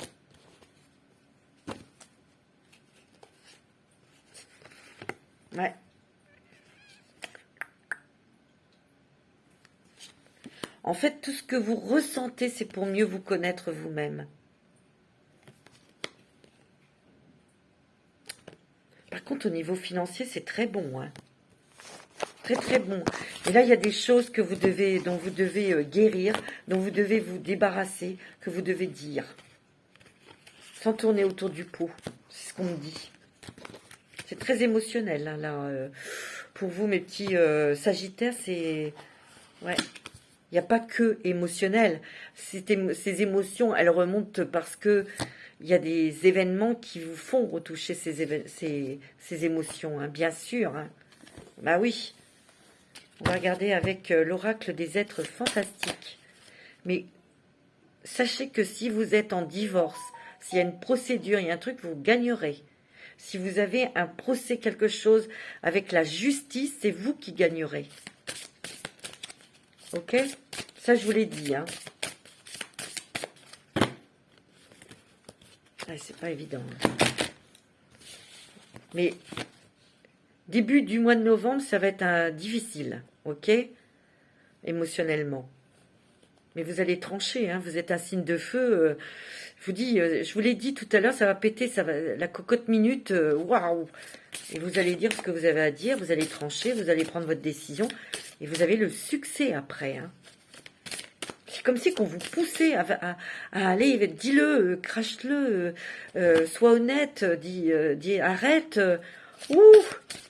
Ouais. En fait, tout ce que vous ressentez, c'est pour mieux vous connaître vous-même. Par contre, au niveau financier, c'est très bon. Hein. Très, très bon. Et là, il y a des choses dont vous devez guérir, dont vous devez vous débarrasser, que vous devez dire. Sans tourner autour du pot. C'est ce qu'on me dit. C'est très émotionnel, hein, là. Pour vous, mes petits Sagittaires, c'est... Ouais. Il n'y a pas que émotionnel. Ces émotions, elles remontent parce que il y a des événements qui vous font retoucher ces émotions, hein, bien sûr. Hein. Bah oui. On va regarder avec l'oracle des êtres fantastiques. Mais sachez que si vous êtes en divorce, s'il y a une procédure, il y a un truc, vous gagnerez. Si vous avez un procès, quelque chose avec la justice, c'est vous qui gagnerez. Ok? Ça, je vous l'ai dit. Hein. Ouais, c'est pas évident. Mais début du mois de novembre, ça va être difficile. Ok? Émotionnellement. Mais vous allez trancher, hein, vous êtes un signe de feu. Je vous dis, je vous l'ai dit tout à l'heure, ça va péter, ça va, la cocotte minute, waouh! Et vous allez dire ce que vous avez à dire, vous allez trancher, vous allez prendre votre décision, et vous avez le succès après. Hein. C'est comme si qu'on vous poussait à aller, dis-le, crache-le, sois honnête, dis arrête. Ouh,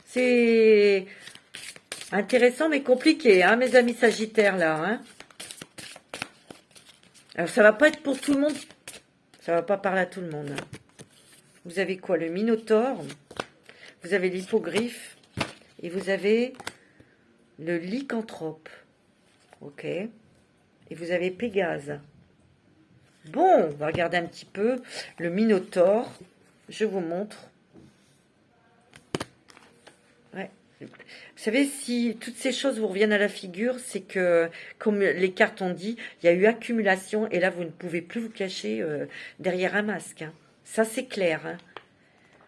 c'est intéressant mais compliqué, hein, mes amis sagittaires là. Hein. Alors, ça va pas être pour tout le monde. Ça va pas parler à tout le monde. Hein. Vous avez quoi? Le Minotaure. Vous avez l'Hippogriffe. Et vous avez le Lycanthrope. Ok. Et vous avez Pégase. Bon, on va regarder un petit peu. Le Minotaure. Je vous montre. Ouais. Vous savez, si toutes ces choses vous reviennent à la figure, c'est que, comme les cartes ont dit, il y a eu accumulation et là, vous ne pouvez plus vous cacher derrière un masque. Hein. Ça, c'est clair. Hein.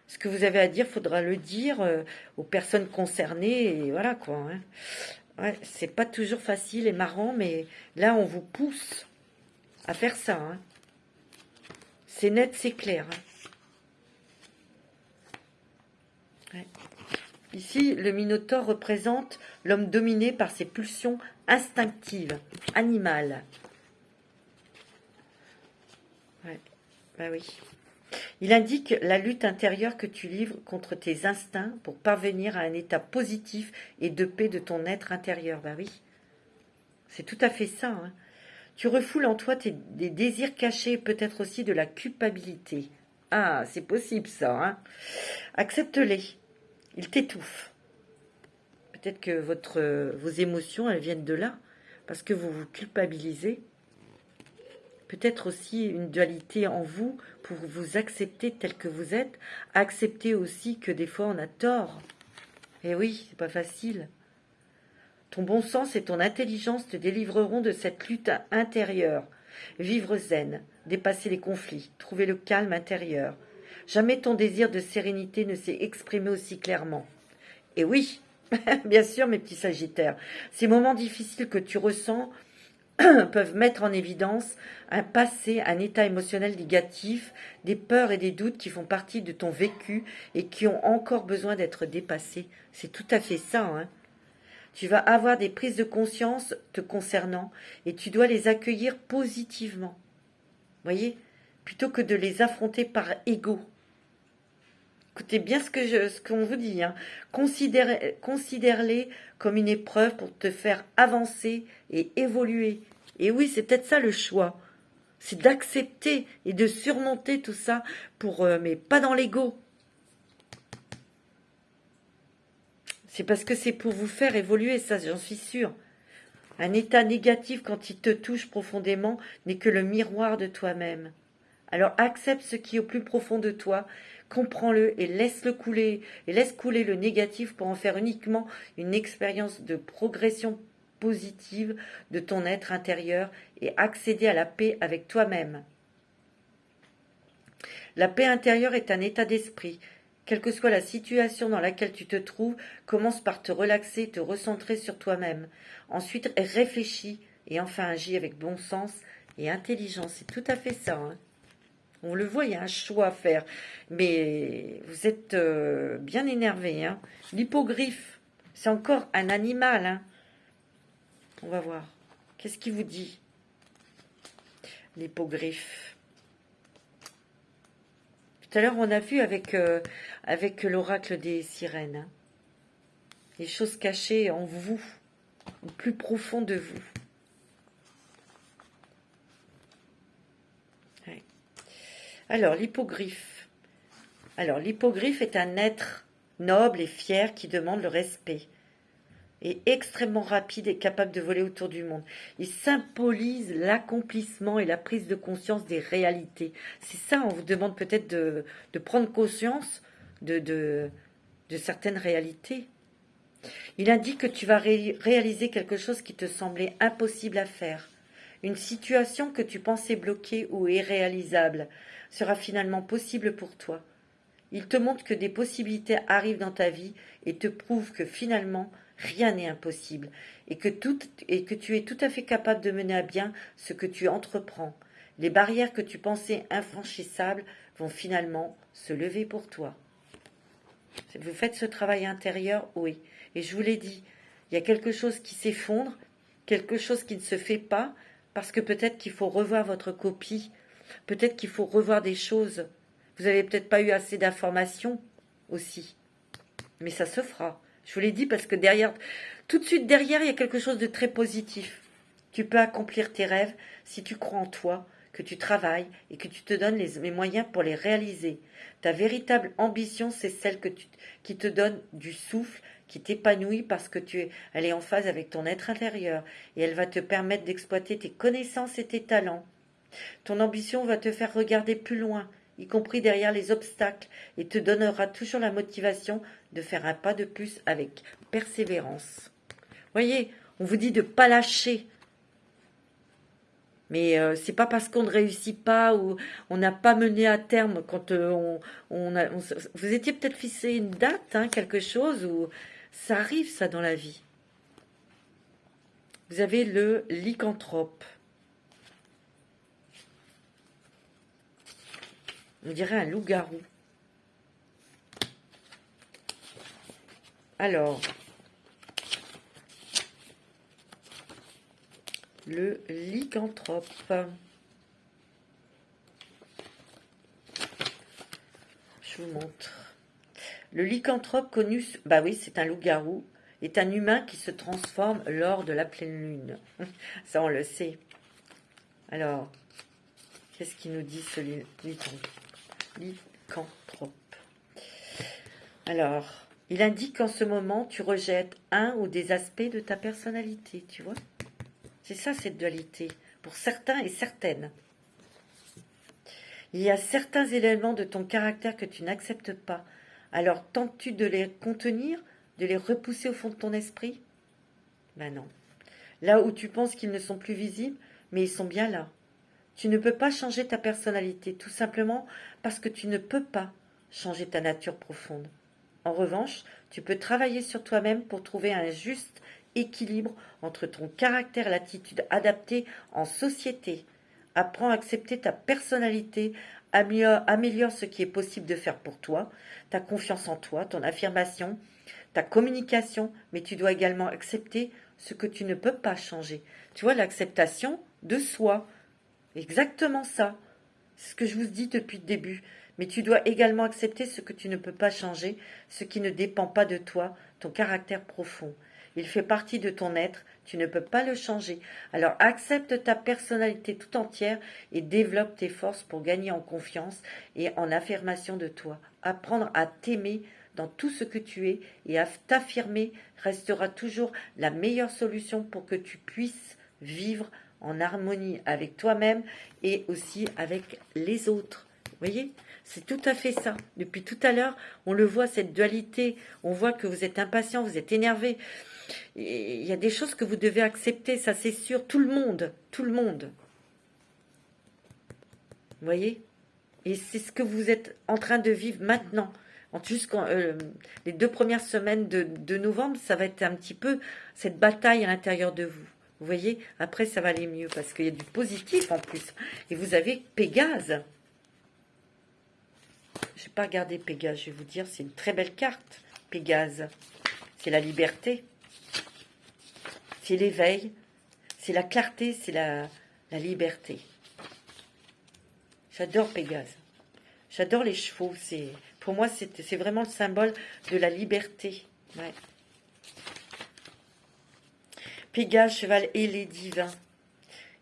Ce que vous avez à dire, il faudra le dire aux personnes concernées et voilà quoi. Hein. Ouais, c'est pas toujours facile et marrant, mais là, on vous pousse à faire ça. Hein. C'est net, c'est clair. Hein. Ouais. Ici, le Minotaure représente l'homme dominé par ses pulsions instinctives, animales. Ouais, bah oui. Il indique la lutte intérieure que tu livres contre tes instincts pour parvenir à un état positif et de paix de ton être intérieur. Bah oui, c'est tout à fait ça. Hein. Tu refoules en toi des désirs cachés, peut-être aussi de la culpabilité. Ah, c'est possible ça. Hein. Accepte-les. Ils t'étouffent. Peut-être que vos émotions, elles viennent de là, parce que vous vous culpabilisez. Peut-être aussi une dualité en vous pour vous accepter tel que vous êtes. Accepter aussi que des fois on a tort. Et oui, c'est pas facile. Ton bon sens et ton intelligence te délivreront de cette lutte intérieure. Vivre zen, dépasser les conflits, trouver le calme intérieur. Jamais ton désir de sérénité ne s'est exprimé aussi clairement. Et oui, bien sûr, mes petits sagittaires, ces moments difficiles que tu ressens peuvent mettre en évidence un passé, un état émotionnel négatif, des peurs et des doutes qui font partie de ton vécu et qui ont encore besoin d'être dépassés. C'est tout à fait ça, hein. Tu vas avoir des prises de conscience te concernant et tu dois les accueillir positivement. Voyez, plutôt que de les affronter par ego. Écoutez bien ce qu'on vous dit. Hein. Considère-les comme une épreuve pour te faire avancer et évoluer. Et oui, c'est peut-être ça le choix. C'est d'accepter et de surmonter tout ça, mais pas dans l'ego. C'est parce que c'est pour vous faire évoluer, ça j'en suis sûre. Un état négatif quand il te touche profondément n'est que le miroir de toi-même. Alors accepte ce qui est au plus profond de toi, comprends-le et laisse-le couler, et laisse couler le négatif pour en faire uniquement une expérience de progression positive de ton être intérieur et accéder à la paix avec toi-même. La paix intérieure est un état d'esprit. Quelle que soit la situation dans laquelle tu te trouves, commence par te relaxer, te recentrer sur toi-même. Ensuite, réfléchis et enfin agis avec bon sens et intelligence. C'est tout à fait ça. Hein. On le voit, il y a un choix à faire. Mais vous êtes bien énervé. Hein. L'hippogriffe, c'est encore un animal. Hein. On va voir. Qu'est-ce qu'il vous dit, l'hippogriffe? Tout à l'heure, on a vu avec l'oracle des sirènes. Hein. Les choses cachées en vous, au plus profond de vous. Ouais. Alors, l'hippogriffe. Alors, l'hippogriffe est un être noble et fier qui demande le respect. est extrêmement rapide et capable de voler autour du monde. Il symbolise l'accomplissement et la prise de conscience des réalités. C'est ça, on vous demande peut-être de prendre conscience de certaines réalités. Il indique que tu vas réaliser quelque chose qui te semblait impossible à faire. Une situation que tu pensais bloquée ou irréalisable sera finalement possible pour toi. Il te montre que des possibilités arrivent dans ta vie et te prouve que finalement, rien n'est impossible et que tu es tout à fait capable de mener à bien ce que tu entreprends. Les barrières que tu pensais infranchissables vont finalement se lever pour toi. Vous faites ce travail intérieur, oui. Et je vous l'ai dit, il y a quelque chose qui s'effondre, quelque chose qui ne se fait pas, parce que peut-être qu'il faut revoir votre copie, peut-être qu'il faut revoir des choses. Vous n'avez peut-être pas eu assez d'informations aussi. Mais ça se fera. Je vous l'ai dit parce que derrière, tout de suite derrière, il y a quelque chose de très positif. Tu peux accomplir tes rêves si tu crois en toi, que tu travailles et que tu te donnes les moyens pour les réaliser. Ta véritable ambition, c'est celle qui te donne du souffle, qui t'épanouit parce que elle est en phase avec ton être intérieur et elle va te permettre d'exploiter tes connaissances et tes talents. Ton ambition va te faire regarder plus loin, y compris derrière les obstacles, et te donnera toujours la motivation de faire un pas de plus avec persévérance. Voyez, on vous dit de ne pas lâcher. Mais c'est pas parce qu'on ne réussit pas ou on n'a pas mené à terme quand vous étiez peut-être fixé une date, hein, quelque chose, ou ça arrive ça dans la vie. Vous avez le lycanthrope. On dirait un loup-garou. Alors, le lycanthrope. Je vous montre. Le lycanthrope connu, bah oui, c'est un loup-garou, est un humain qui se transforme lors de la pleine lune. Ça, on le sait. Alors, qu'est-ce qu'il nous dit ce lycanthrope? Alors, il indique qu'en ce moment, tu rejettes un ou des aspects de ta personnalité, tu vois? C'est ça, cette dualité, pour certains et certaines. Il y a certains éléments de ton caractère que tu n'acceptes pas. Alors, tentes-tu de les contenir, de les repousser au fond de ton esprit? Ben non. Là où tu penses qu'ils ne sont plus visibles, mais ils sont bien là. Tu ne peux pas changer ta personnalité, tout simplement parce que tu ne peux pas changer ta nature profonde. En revanche, tu peux travailler sur toi-même pour trouver un juste équilibre entre ton caractère et l'attitude adaptée en société. Apprends à accepter ta personnalité, améliore ce qui est possible de faire pour toi, ta confiance en toi, ton affirmation, ta communication, mais tu dois également accepter ce que tu ne peux pas changer. Tu vois, l'acceptation de soi, exactement ça. C'est ce que je vous dis depuis le début. Mais tu dois également accepter ce que tu ne peux pas changer, ce qui ne dépend pas de toi, ton caractère profond. Il fait partie de ton être, tu ne peux pas le changer. Alors accepte ta personnalité tout entière et développe tes forces pour gagner en confiance et en affirmation de toi. Apprendre à t'aimer dans tout ce que tu es et à t'affirmer restera toujours la meilleure solution pour que tu puisses vivre en harmonie avec toi-même et aussi avec les autres. Vous voyez, c'est tout à fait ça. Depuis tout à l'heure, on le voit, cette dualité. On voit que vous êtes impatient, vous êtes énervé. Et il y a des choses que vous devez accepter, ça c'est sûr. Tout le monde, tout le monde. Vous voyez? Et c'est ce que vous êtes en train de vivre maintenant. Jusqu'en les 2 premières semaines de novembre, ça va être un petit peu cette bataille à l'intérieur de vous. Vous voyez? Après, ça va aller mieux parce qu'il y a du positif en plus. Et vous avez Pégase. Je n'ai pas regardé Pégase, je vais vous dire, c'est une très belle carte, Pégase. C'est la liberté, c'est l'éveil, c'est la clarté, c'est la liberté. J'adore Pégase. J'adore les chevaux. Pour moi, c'est vraiment le symbole de la liberté. Ouais. Pégase, cheval ailé divin.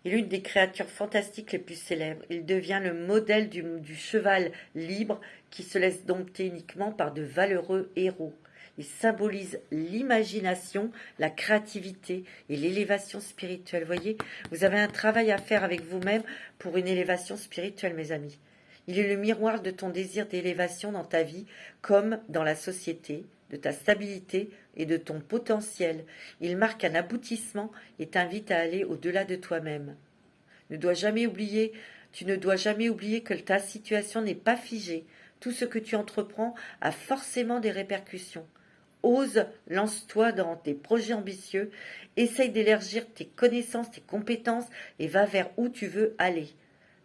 Il est l'une des créatures fantastiques les plus célèbres. Il devient le modèle du cheval libre qui se laisse dompter uniquement par de valeureux héros. Il symbolise l'imagination, la créativité et l'élévation spirituelle. Voyez, vous avez un travail à faire avec vous-même pour une élévation spirituelle, mes amis. Il est le miroir de ton désir d'élévation dans ta vie, comme dans la société, de ta stabilité et de ton potentiel. Il marque un aboutissement et t'invite à aller au-delà de toi-même. Tu ne dois jamais oublier que ta situation n'est pas figée. Tout ce que tu entreprends a forcément des répercussions. Ose, lance-toi dans tes projets ambitieux, essaye d'élargir tes connaissances, tes compétences et va vers où tu veux aller.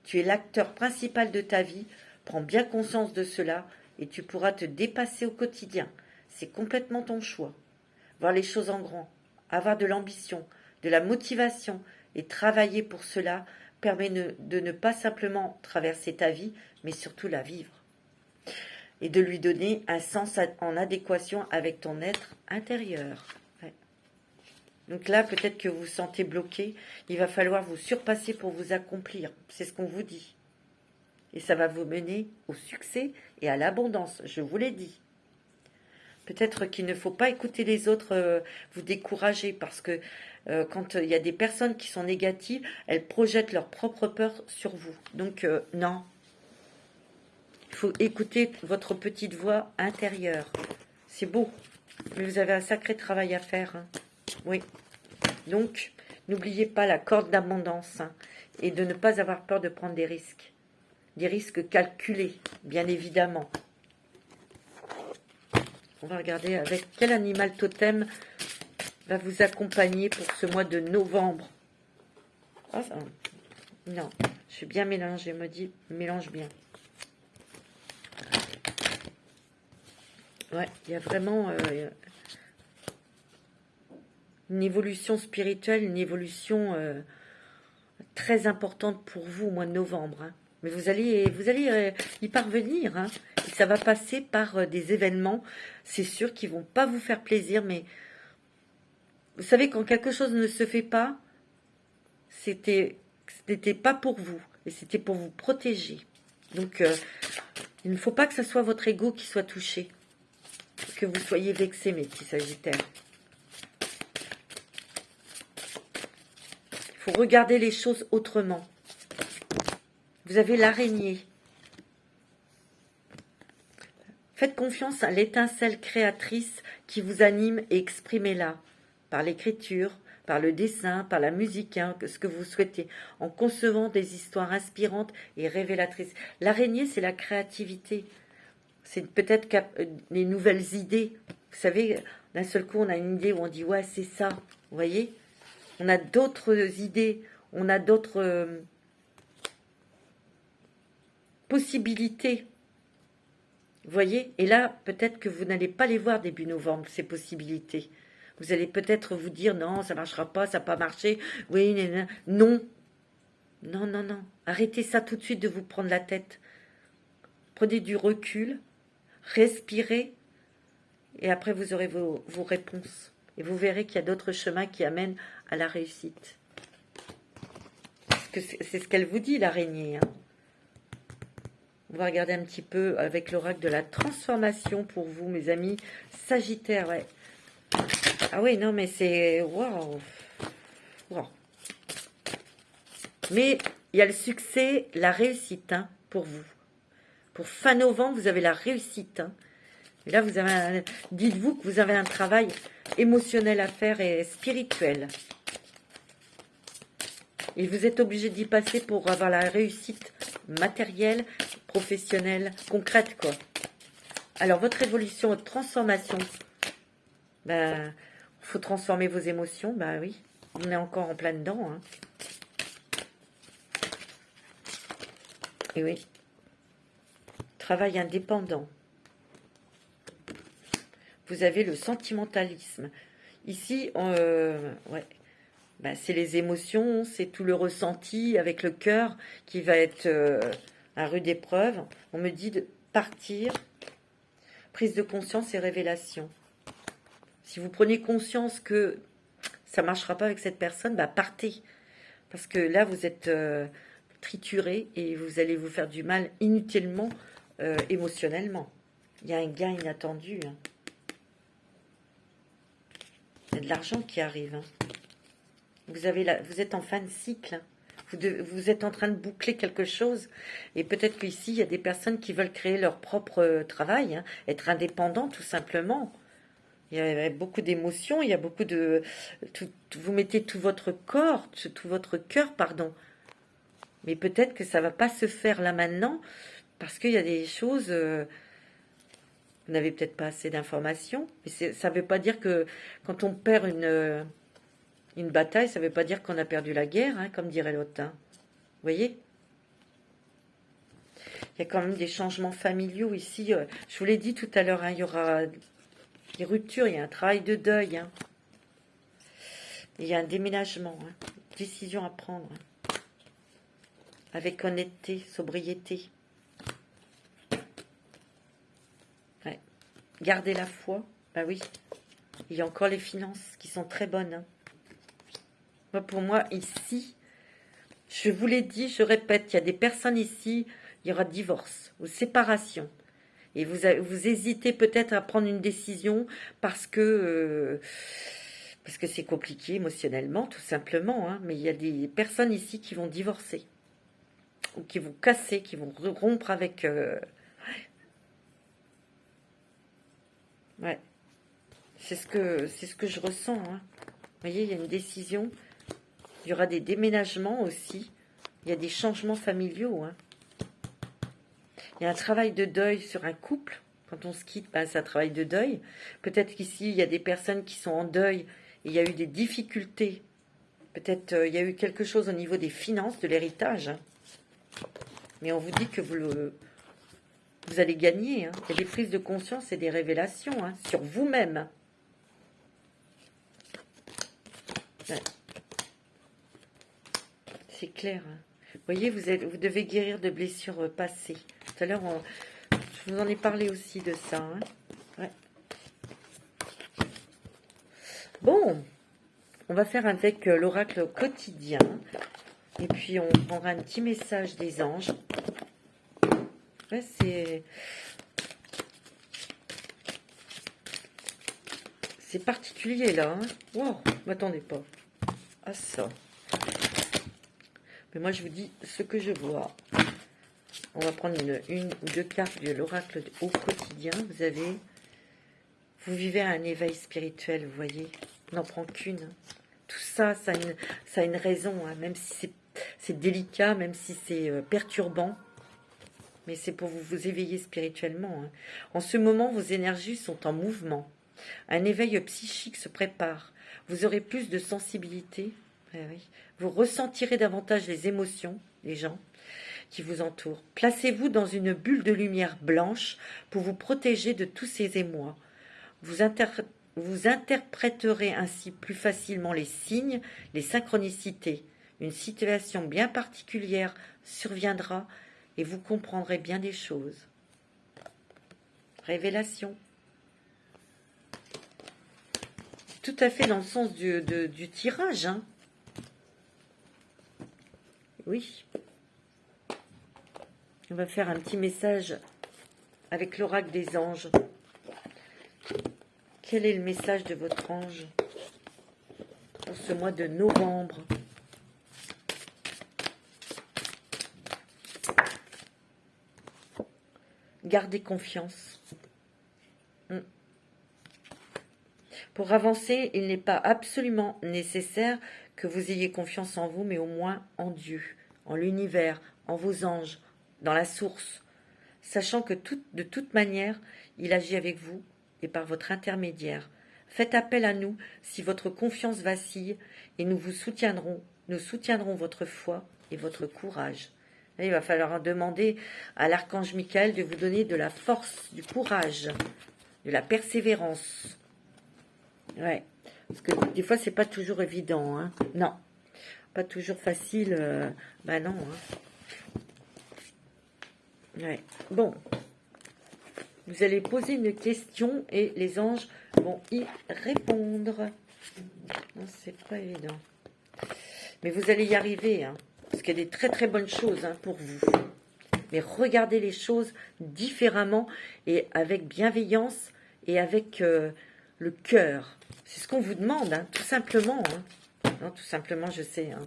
Tu es l'acteur principal de ta vie, prends bien conscience de cela et tu pourras te dépasser au quotidien. C'est complètement ton choix. Voir les choses en grand, avoir de l'ambition, de la motivation et travailler pour cela permet de ne pas simplement traverser ta vie, mais surtout la vivre. Et de lui donner un sens en adéquation avec ton être intérieur. Ouais. Donc là, peut-être que vous vous sentez bloqué. Il va falloir vous surpasser pour vous accomplir. C'est ce qu'on vous dit. Et ça va vous mener au succès et à l'abondance. Je vous l'ai dit. Peut-être qu'il ne faut pas écouter les autres vous décourager. Parce que quand il y a des personnes qui sont négatives, elles projettent leur propre peur sur vous. Donc non. Il faut écouter votre petite voix intérieure. C'est beau, mais vous avez un sacré travail à faire. Hein. Oui. Donc, n'oubliez pas la corde d'abondance hein, et de ne pas avoir peur de prendre des risques. Des risques calculés, bien évidemment. On va regarder avec quel animal totem va vous accompagner pour ce mois de novembre. Oh, non, je suis bien mélangée, me dit, mélange bien. Ouais, il y a vraiment une évolution spirituelle, une évolution très importante pour vous au mois de novembre. Hein. Mais vous allez y parvenir. Hein. Et ça va passer par des événements, c'est sûr, qui vont pas vous faire plaisir. Mais vous savez, quand quelque chose ne se fait pas, ce n'était pas pour vous. Et c'était pour vous protéger. Donc, il ne faut pas que ce soit votre ego qui soit touché. Que vous soyez vexés, mes petits sagittaires. Il faut regarder les choses autrement. Vous avez l'araignée. Faites confiance à l'étincelle créatrice qui vous anime et exprimez-la par l'écriture, par le dessin, par la musique, hein, ce que vous souhaitez, en concevant des histoires inspirantes et révélatrices. L'araignée, c'est la créativité. C'est peut-être les nouvelles idées. Vous savez, d'un seul coup, on a une idée où on dit « ouais, c'est ça ». Vous voyez ? On a d'autres idées, on a d'autres possibilités. Vous voyez ? Et là, peut-être que vous n'allez pas les voir début novembre, ces possibilités. Vous allez peut-être vous dire « non, ça ne marchera pas, ça n'a pas marché ». Oui, non. Non, non, non. Arrêtez ça tout de suite de vous prendre la tête. Prenez du recul. Respirez et après vous aurez vos réponses et vous verrez qu'il y a d'autres chemins qui amènent à la réussite. C'est ce qu'elle vous dit, l'araignée. Hein. On va regarder un petit peu avec l'oracle de la transformation pour vous, mes amis Sagittaires. Ouais. Ah oui, non, mais c'est... Waouh. Wow. Mais il y a le succès, la réussite hein, pour vous. Pour fin novembre, vous avez la réussite. Hein. Et là, dites-vous que vous avez un travail émotionnel à faire et spirituel. Et vous êtes obligé d'y passer pour avoir la réussite matérielle, professionnelle, concrète, quoi. Alors, votre évolution, votre transformation, il faut transformer vos émotions, oui. On est encore en plein dedans. Hein. Et oui. Travail indépendant. Vous avez le sentimentalisme. Ici, c'est les émotions, c'est tout le ressenti avec le cœur qui va être à rude épreuve. On me dit de partir, prise de conscience et révélation. Si vous prenez conscience que ça ne marchera pas avec cette personne, partez. Parce que là, vous êtes trituré et vous allez vous faire du mal inutilement. Émotionnellement, il y a un gain inattendu. Hein. de l'argent qui arrive. Hein. Vous êtes en fin de cycle. Vous êtes en train de boucler quelque chose. Et peut-être qu'ici, il y a des personnes qui veulent créer leur propre travail. Hein, être indépendant, tout simplement. Il y a beaucoup d'émotions. Il y a beaucoup de... vous mettez tout votre corps, tout votre cœur, pardon. Mais peut-être que ça ne va pas se faire là maintenant. Parce qu'il y a des choses... vous n'avez peut-être pas assez d'informations. Mais ça ne veut pas dire que quand on perd une bataille, ça ne veut pas dire qu'on a perdu la guerre, hein, comme dirait l'autre. Hein. Vous voyez? Il y a quand même des changements familiaux ici. Je vous l'ai dit tout à l'heure, hein, il y aura des ruptures, il y a un travail de deuil. Hein. Il y a un déménagement, hein, décision à prendre. Hein, avec honnêteté, sobriété. Ouais. Gardez la foi. Ben oui. Il y a encore les finances qui sont très bonnes. Hein. Pour moi, ici, je vous l'ai dit, je répète, il y a des personnes ici, il y aura divorce ou séparation. Et vous hésitez peut-être à prendre une décision parce que c'est compliqué émotionnellement, tout simplement. Hein, mais il y a des personnes ici qui vont divorcer. Ou qui vont casser, qui vont rompre avec... ouais. C'est ce que je ressens. Hein. Vous voyez, il y a une décision... Il y aura des déménagements aussi. Il y a des changements familiaux. Hein. Il y a un travail de deuil sur un couple. Quand on se quitte, ben, c'est un travail de deuil. Peut-être qu'ici, il y a des personnes qui sont en deuil. Et il y a eu des difficultés. Peut-être il y a eu quelque chose au niveau des finances, de l'héritage. Hein. Mais on vous dit que vous allez gagner. Hein. Il y a des prises de conscience et des révélations hein, sur vous-même. Ouais. C'est clair. Hein. Vous voyez, vous devez guérir de blessures passées. Tout à l'heure, je vous en ai parlé aussi de ça. Hein. Ouais. Bon, on va faire avec l'oracle quotidien. Et puis, on prendra un petit message des anges. Ouais, c'est particulier, là. Hein. Wow, m'attendez pas à ça. Mais moi, je vous dis ce que je vois. On va prendre une ou deux cartes de l'oracle au quotidien. Vous vivez un éveil spirituel, vous voyez. On n'en prend qu'une. Tout ça, ça a une raison, hein, même si c'est délicat, même si c'est perturbant. Mais c'est pour vous éveiller spirituellement. Hein. En ce moment, vos énergies sont en mouvement. Un éveil psychique se prépare. Vous aurez plus de sensibilité. Oui. Vous ressentirez davantage les émotions des gens qui vous entourent. Placez-vous dans une bulle de lumière blanche pour vous protéger de tous ces émois. Vous interpréterez ainsi plus facilement les signes, les synchronicités. Une situation bien particulière surviendra et vous comprendrez bien des choses. Révélation. Tout à fait dans le sens du tirage, hein. Oui. On va faire un petit message avec l'oracle des anges. Quel est le message de votre ange pour ce mois de novembre? Gardez confiance. Pour avancer, il n'est pas absolument nécessaire que vous ayez confiance en vous, mais au moins en Dieu, en l'univers, en vos anges, dans la source, sachant que de toute manière, il agit avec vous et par votre intermédiaire. Faites appel à nous si votre confiance vacille et nous soutiendrons votre foi et votre courage. Et il va falloir demander à l'archange Michael de vous donner de la force, du courage, de la persévérance. Ouais, parce que des fois, c'est pas toujours évident. Hein. Non, pas toujours facile. Ben non. Hein. Ouais. Bon, vous allez poser une question et les anges vont y répondre. Non, c'est pas évident. Mais vous allez y arriver, hein, parce qu'il y a des très très bonnes choses hein, pour vous. Mais regardez les choses différemment et avec bienveillance et avec le cœur. C'est ce qu'on vous demande, hein, tout simplement. Hein. Non, tout simplement, je sais. Hein.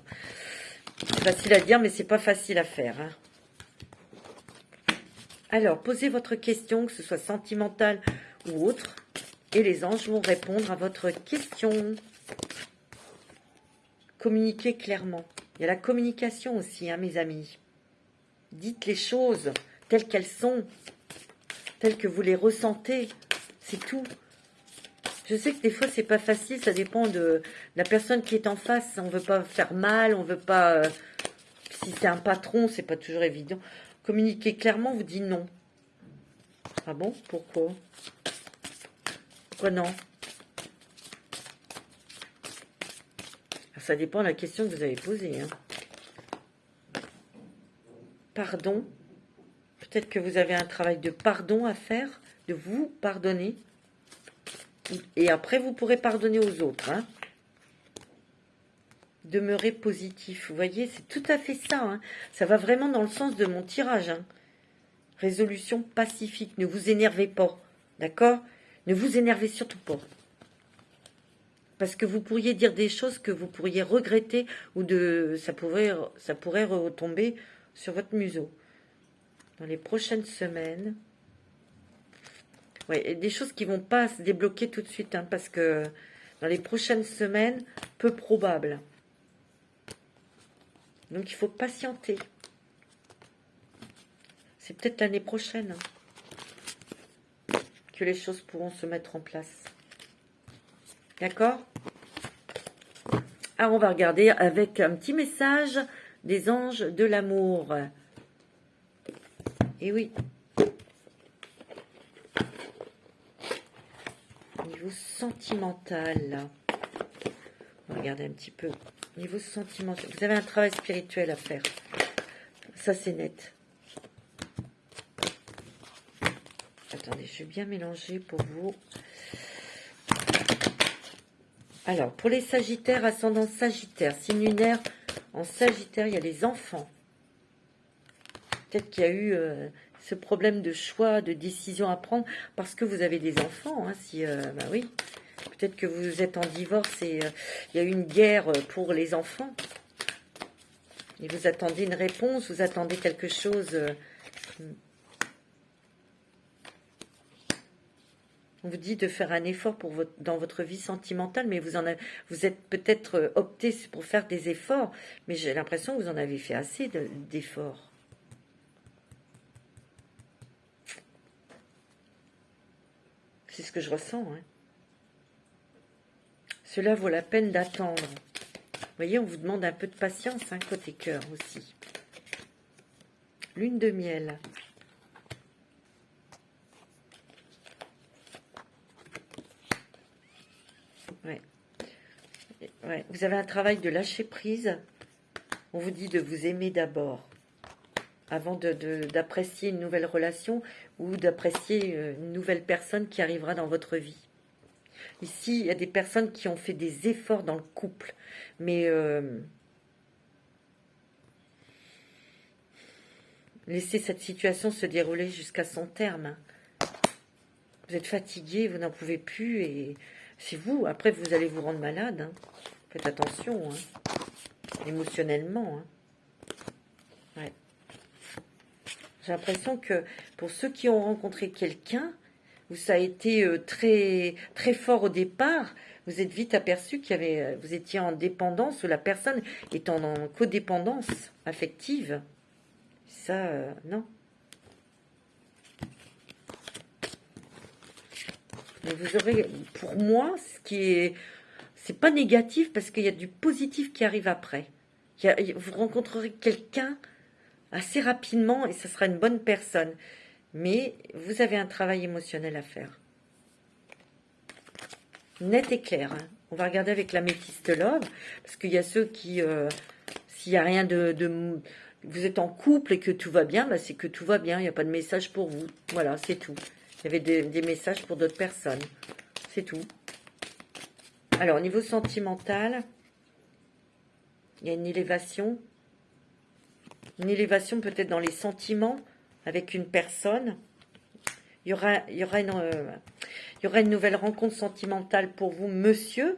C'est facile à dire, mais c'est pas facile à faire. Hein. Alors, posez votre question, que ce soit sentimentale ou autre, et les anges vont répondre à votre question. Communiquez clairement. Il y a la communication aussi, hein, mes amis. Dites les choses telles qu'elles sont, telles que vous les ressentez. C'est tout. Je sais que des fois, c'est pas facile. Ça dépend de la personne qui est en face. On veut pas faire mal. On veut pas... si c'est un patron, c'est pas toujours évident. Communiquer clairement vous dit non. Ah bon? Pourquoi? Pourquoi non? Ça dépend de la question que vous avez posée. Hein. Pardon. Peut-être que vous avez un travail de pardon à faire, de vous pardonner. Et après, vous pourrez pardonner aux autres. Hein. Demeurer positif. Vous voyez, c'est tout à fait ça. Hein. Ça va vraiment dans le sens de mon tirage. Hein. Résolution pacifique. Ne vous énervez pas. D'accord? Ne vous énervez surtout pas. Parce que vous pourriez dire des choses que vous pourriez regretter ou ça pourrait retomber sur votre museau. Dans les prochaines semaines. Ouais, des choses qui ne vont pas se débloquer tout de suite. Hein, parce que dans les prochaines semaines, peu probable. Donc il faut patienter. C'est peut-être l'année prochaine que les choses pourront se mettre en place. D'accord? Alors on va regarder avec un petit message des anges de l'amour. Et oui. Niveau sentimental. On va regarder un petit peu. Niveau sentimental. Vous avez un travail spirituel à faire. Ça c'est net. Attendez, je vais bien mélanger pour vous. Alors, pour les Sagittaires, ascendant Sagittaire, signe lunaire en Sagittaire, il y a les enfants. Peut-être qu'il y a eu ce problème de choix, de décision à prendre, parce que vous avez des enfants. Hein, bah oui, peut-être que vous êtes en divorce et il y a eu une guerre pour les enfants. Et vous attendez une réponse, vous attendez quelque chose... On vous dit de faire un effort dans votre vie sentimentale, mais vous êtes peut-être opté pour faire des efforts, mais j'ai l'impression que vous en avez fait assez d'efforts. C'est ce que je ressens. Hein. Cela vaut la peine d'attendre. Vous voyez, on vous demande un peu de patience, hein, côté cœur aussi. Lune de miel. Ouais. Ouais. Vous avez un travail de lâcher prise. On vous dit de vous aimer d'abord, avant d'apprécier une nouvelle relation ou d'apprécier une nouvelle personne qui arrivera dans votre vie. Ici, il y a des personnes qui ont fait des efforts dans le couple, mais laissez cette situation se dérouler jusqu'à son terme. Vous êtes fatigué, vous n'en pouvez plus, et c'est vous. Après, vous allez vous rendre malade. Hein. Faites attention, hein. Émotionnellement. Hein. Ouais. J'ai l'impression que pour ceux qui ont rencontré quelqu'un, où ça a été très, très fort au départ, vous êtes vite aperçu vous étiez en dépendance, ou la personne est en codépendance affective. Ça, non. Mais vous aurez, pour moi, c'est pas négatif parce qu'il y a du positif qui arrive après. Vous rencontrerez quelqu'un assez rapidement et ce sera une bonne personne. Mais vous avez un travail émotionnel à faire. Net et clair. Hein. On va regarder avec l'améthyste love parce qu'il y a ceux qui, s'il n'y a rien vous êtes en couple et que tout va bien, bah c'est que tout va bien. Il n'y a pas de message pour vous. Voilà, c'est tout. Il y avait des messages pour d'autres personnes. C'est tout. Alors, au niveau sentimental, il y a une élévation. Une élévation peut-être dans les sentiments avec une personne. il y aura une nouvelle rencontre sentimentale pour vous, monsieur,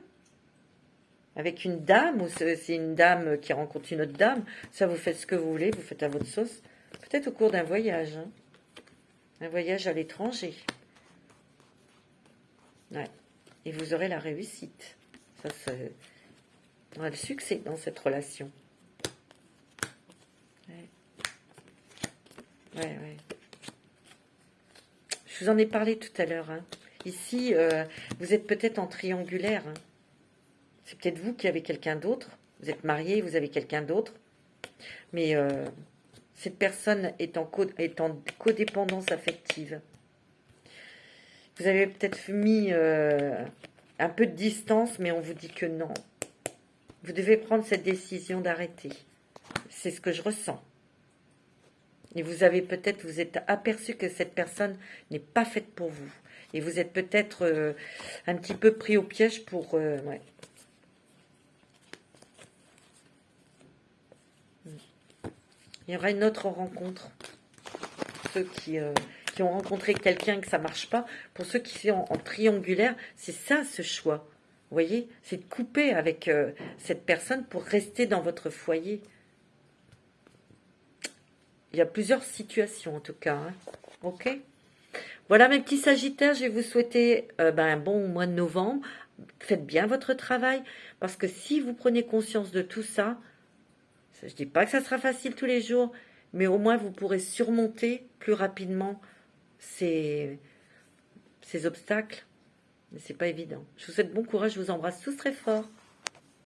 avec une dame, ou c'est une dame qui rencontre une autre dame. Ça, vous faites ce que vous voulez, vous faites à votre sauce. Peut-être au cours d'un voyage, hein. Un voyage à l'étranger. Ouais. Et vous aurez la réussite. Ça, on a le succès dans cette relation. Ouais. Ouais. Je vous en ai parlé tout à l'heure, hein. Ici, vous êtes peut-être en triangulaire, hein. C'est peut-être vous qui avez quelqu'un d'autre. Vous êtes marié, vous avez quelqu'un d'autre. Mais cette personne est en codépendance affective. Vous avez peut-être mis un peu de distance, mais on vous dit que non. Vous devez prendre cette décision d'arrêter. C'est ce que je ressens. Et vous êtes aperçu que cette personne n'est pas faite pour vous. Et vous êtes peut-être un petit peu pris au piège pour... ouais. Il y aura une autre rencontre. Ceux qui ont rencontré quelqu'un et que ça ne marche pas, pour ceux qui sont en triangulaire, c'est ça ce choix. Vous voyez, c'est de couper avec cette personne pour rester dans votre foyer. Il y a plusieurs situations en tout cas, hein. Ok. Voilà mes petits sagittaires, je vais vous souhaiter un bon mois de novembre. Faites bien votre travail, parce que si vous prenez conscience de tout ça, je ne dis pas que ça sera facile tous les jours, mais au moins vous pourrez surmonter plus rapidement ces obstacles. Mais c'est pas évident. Je vous souhaite bon courage, je vous embrasse tous très fort.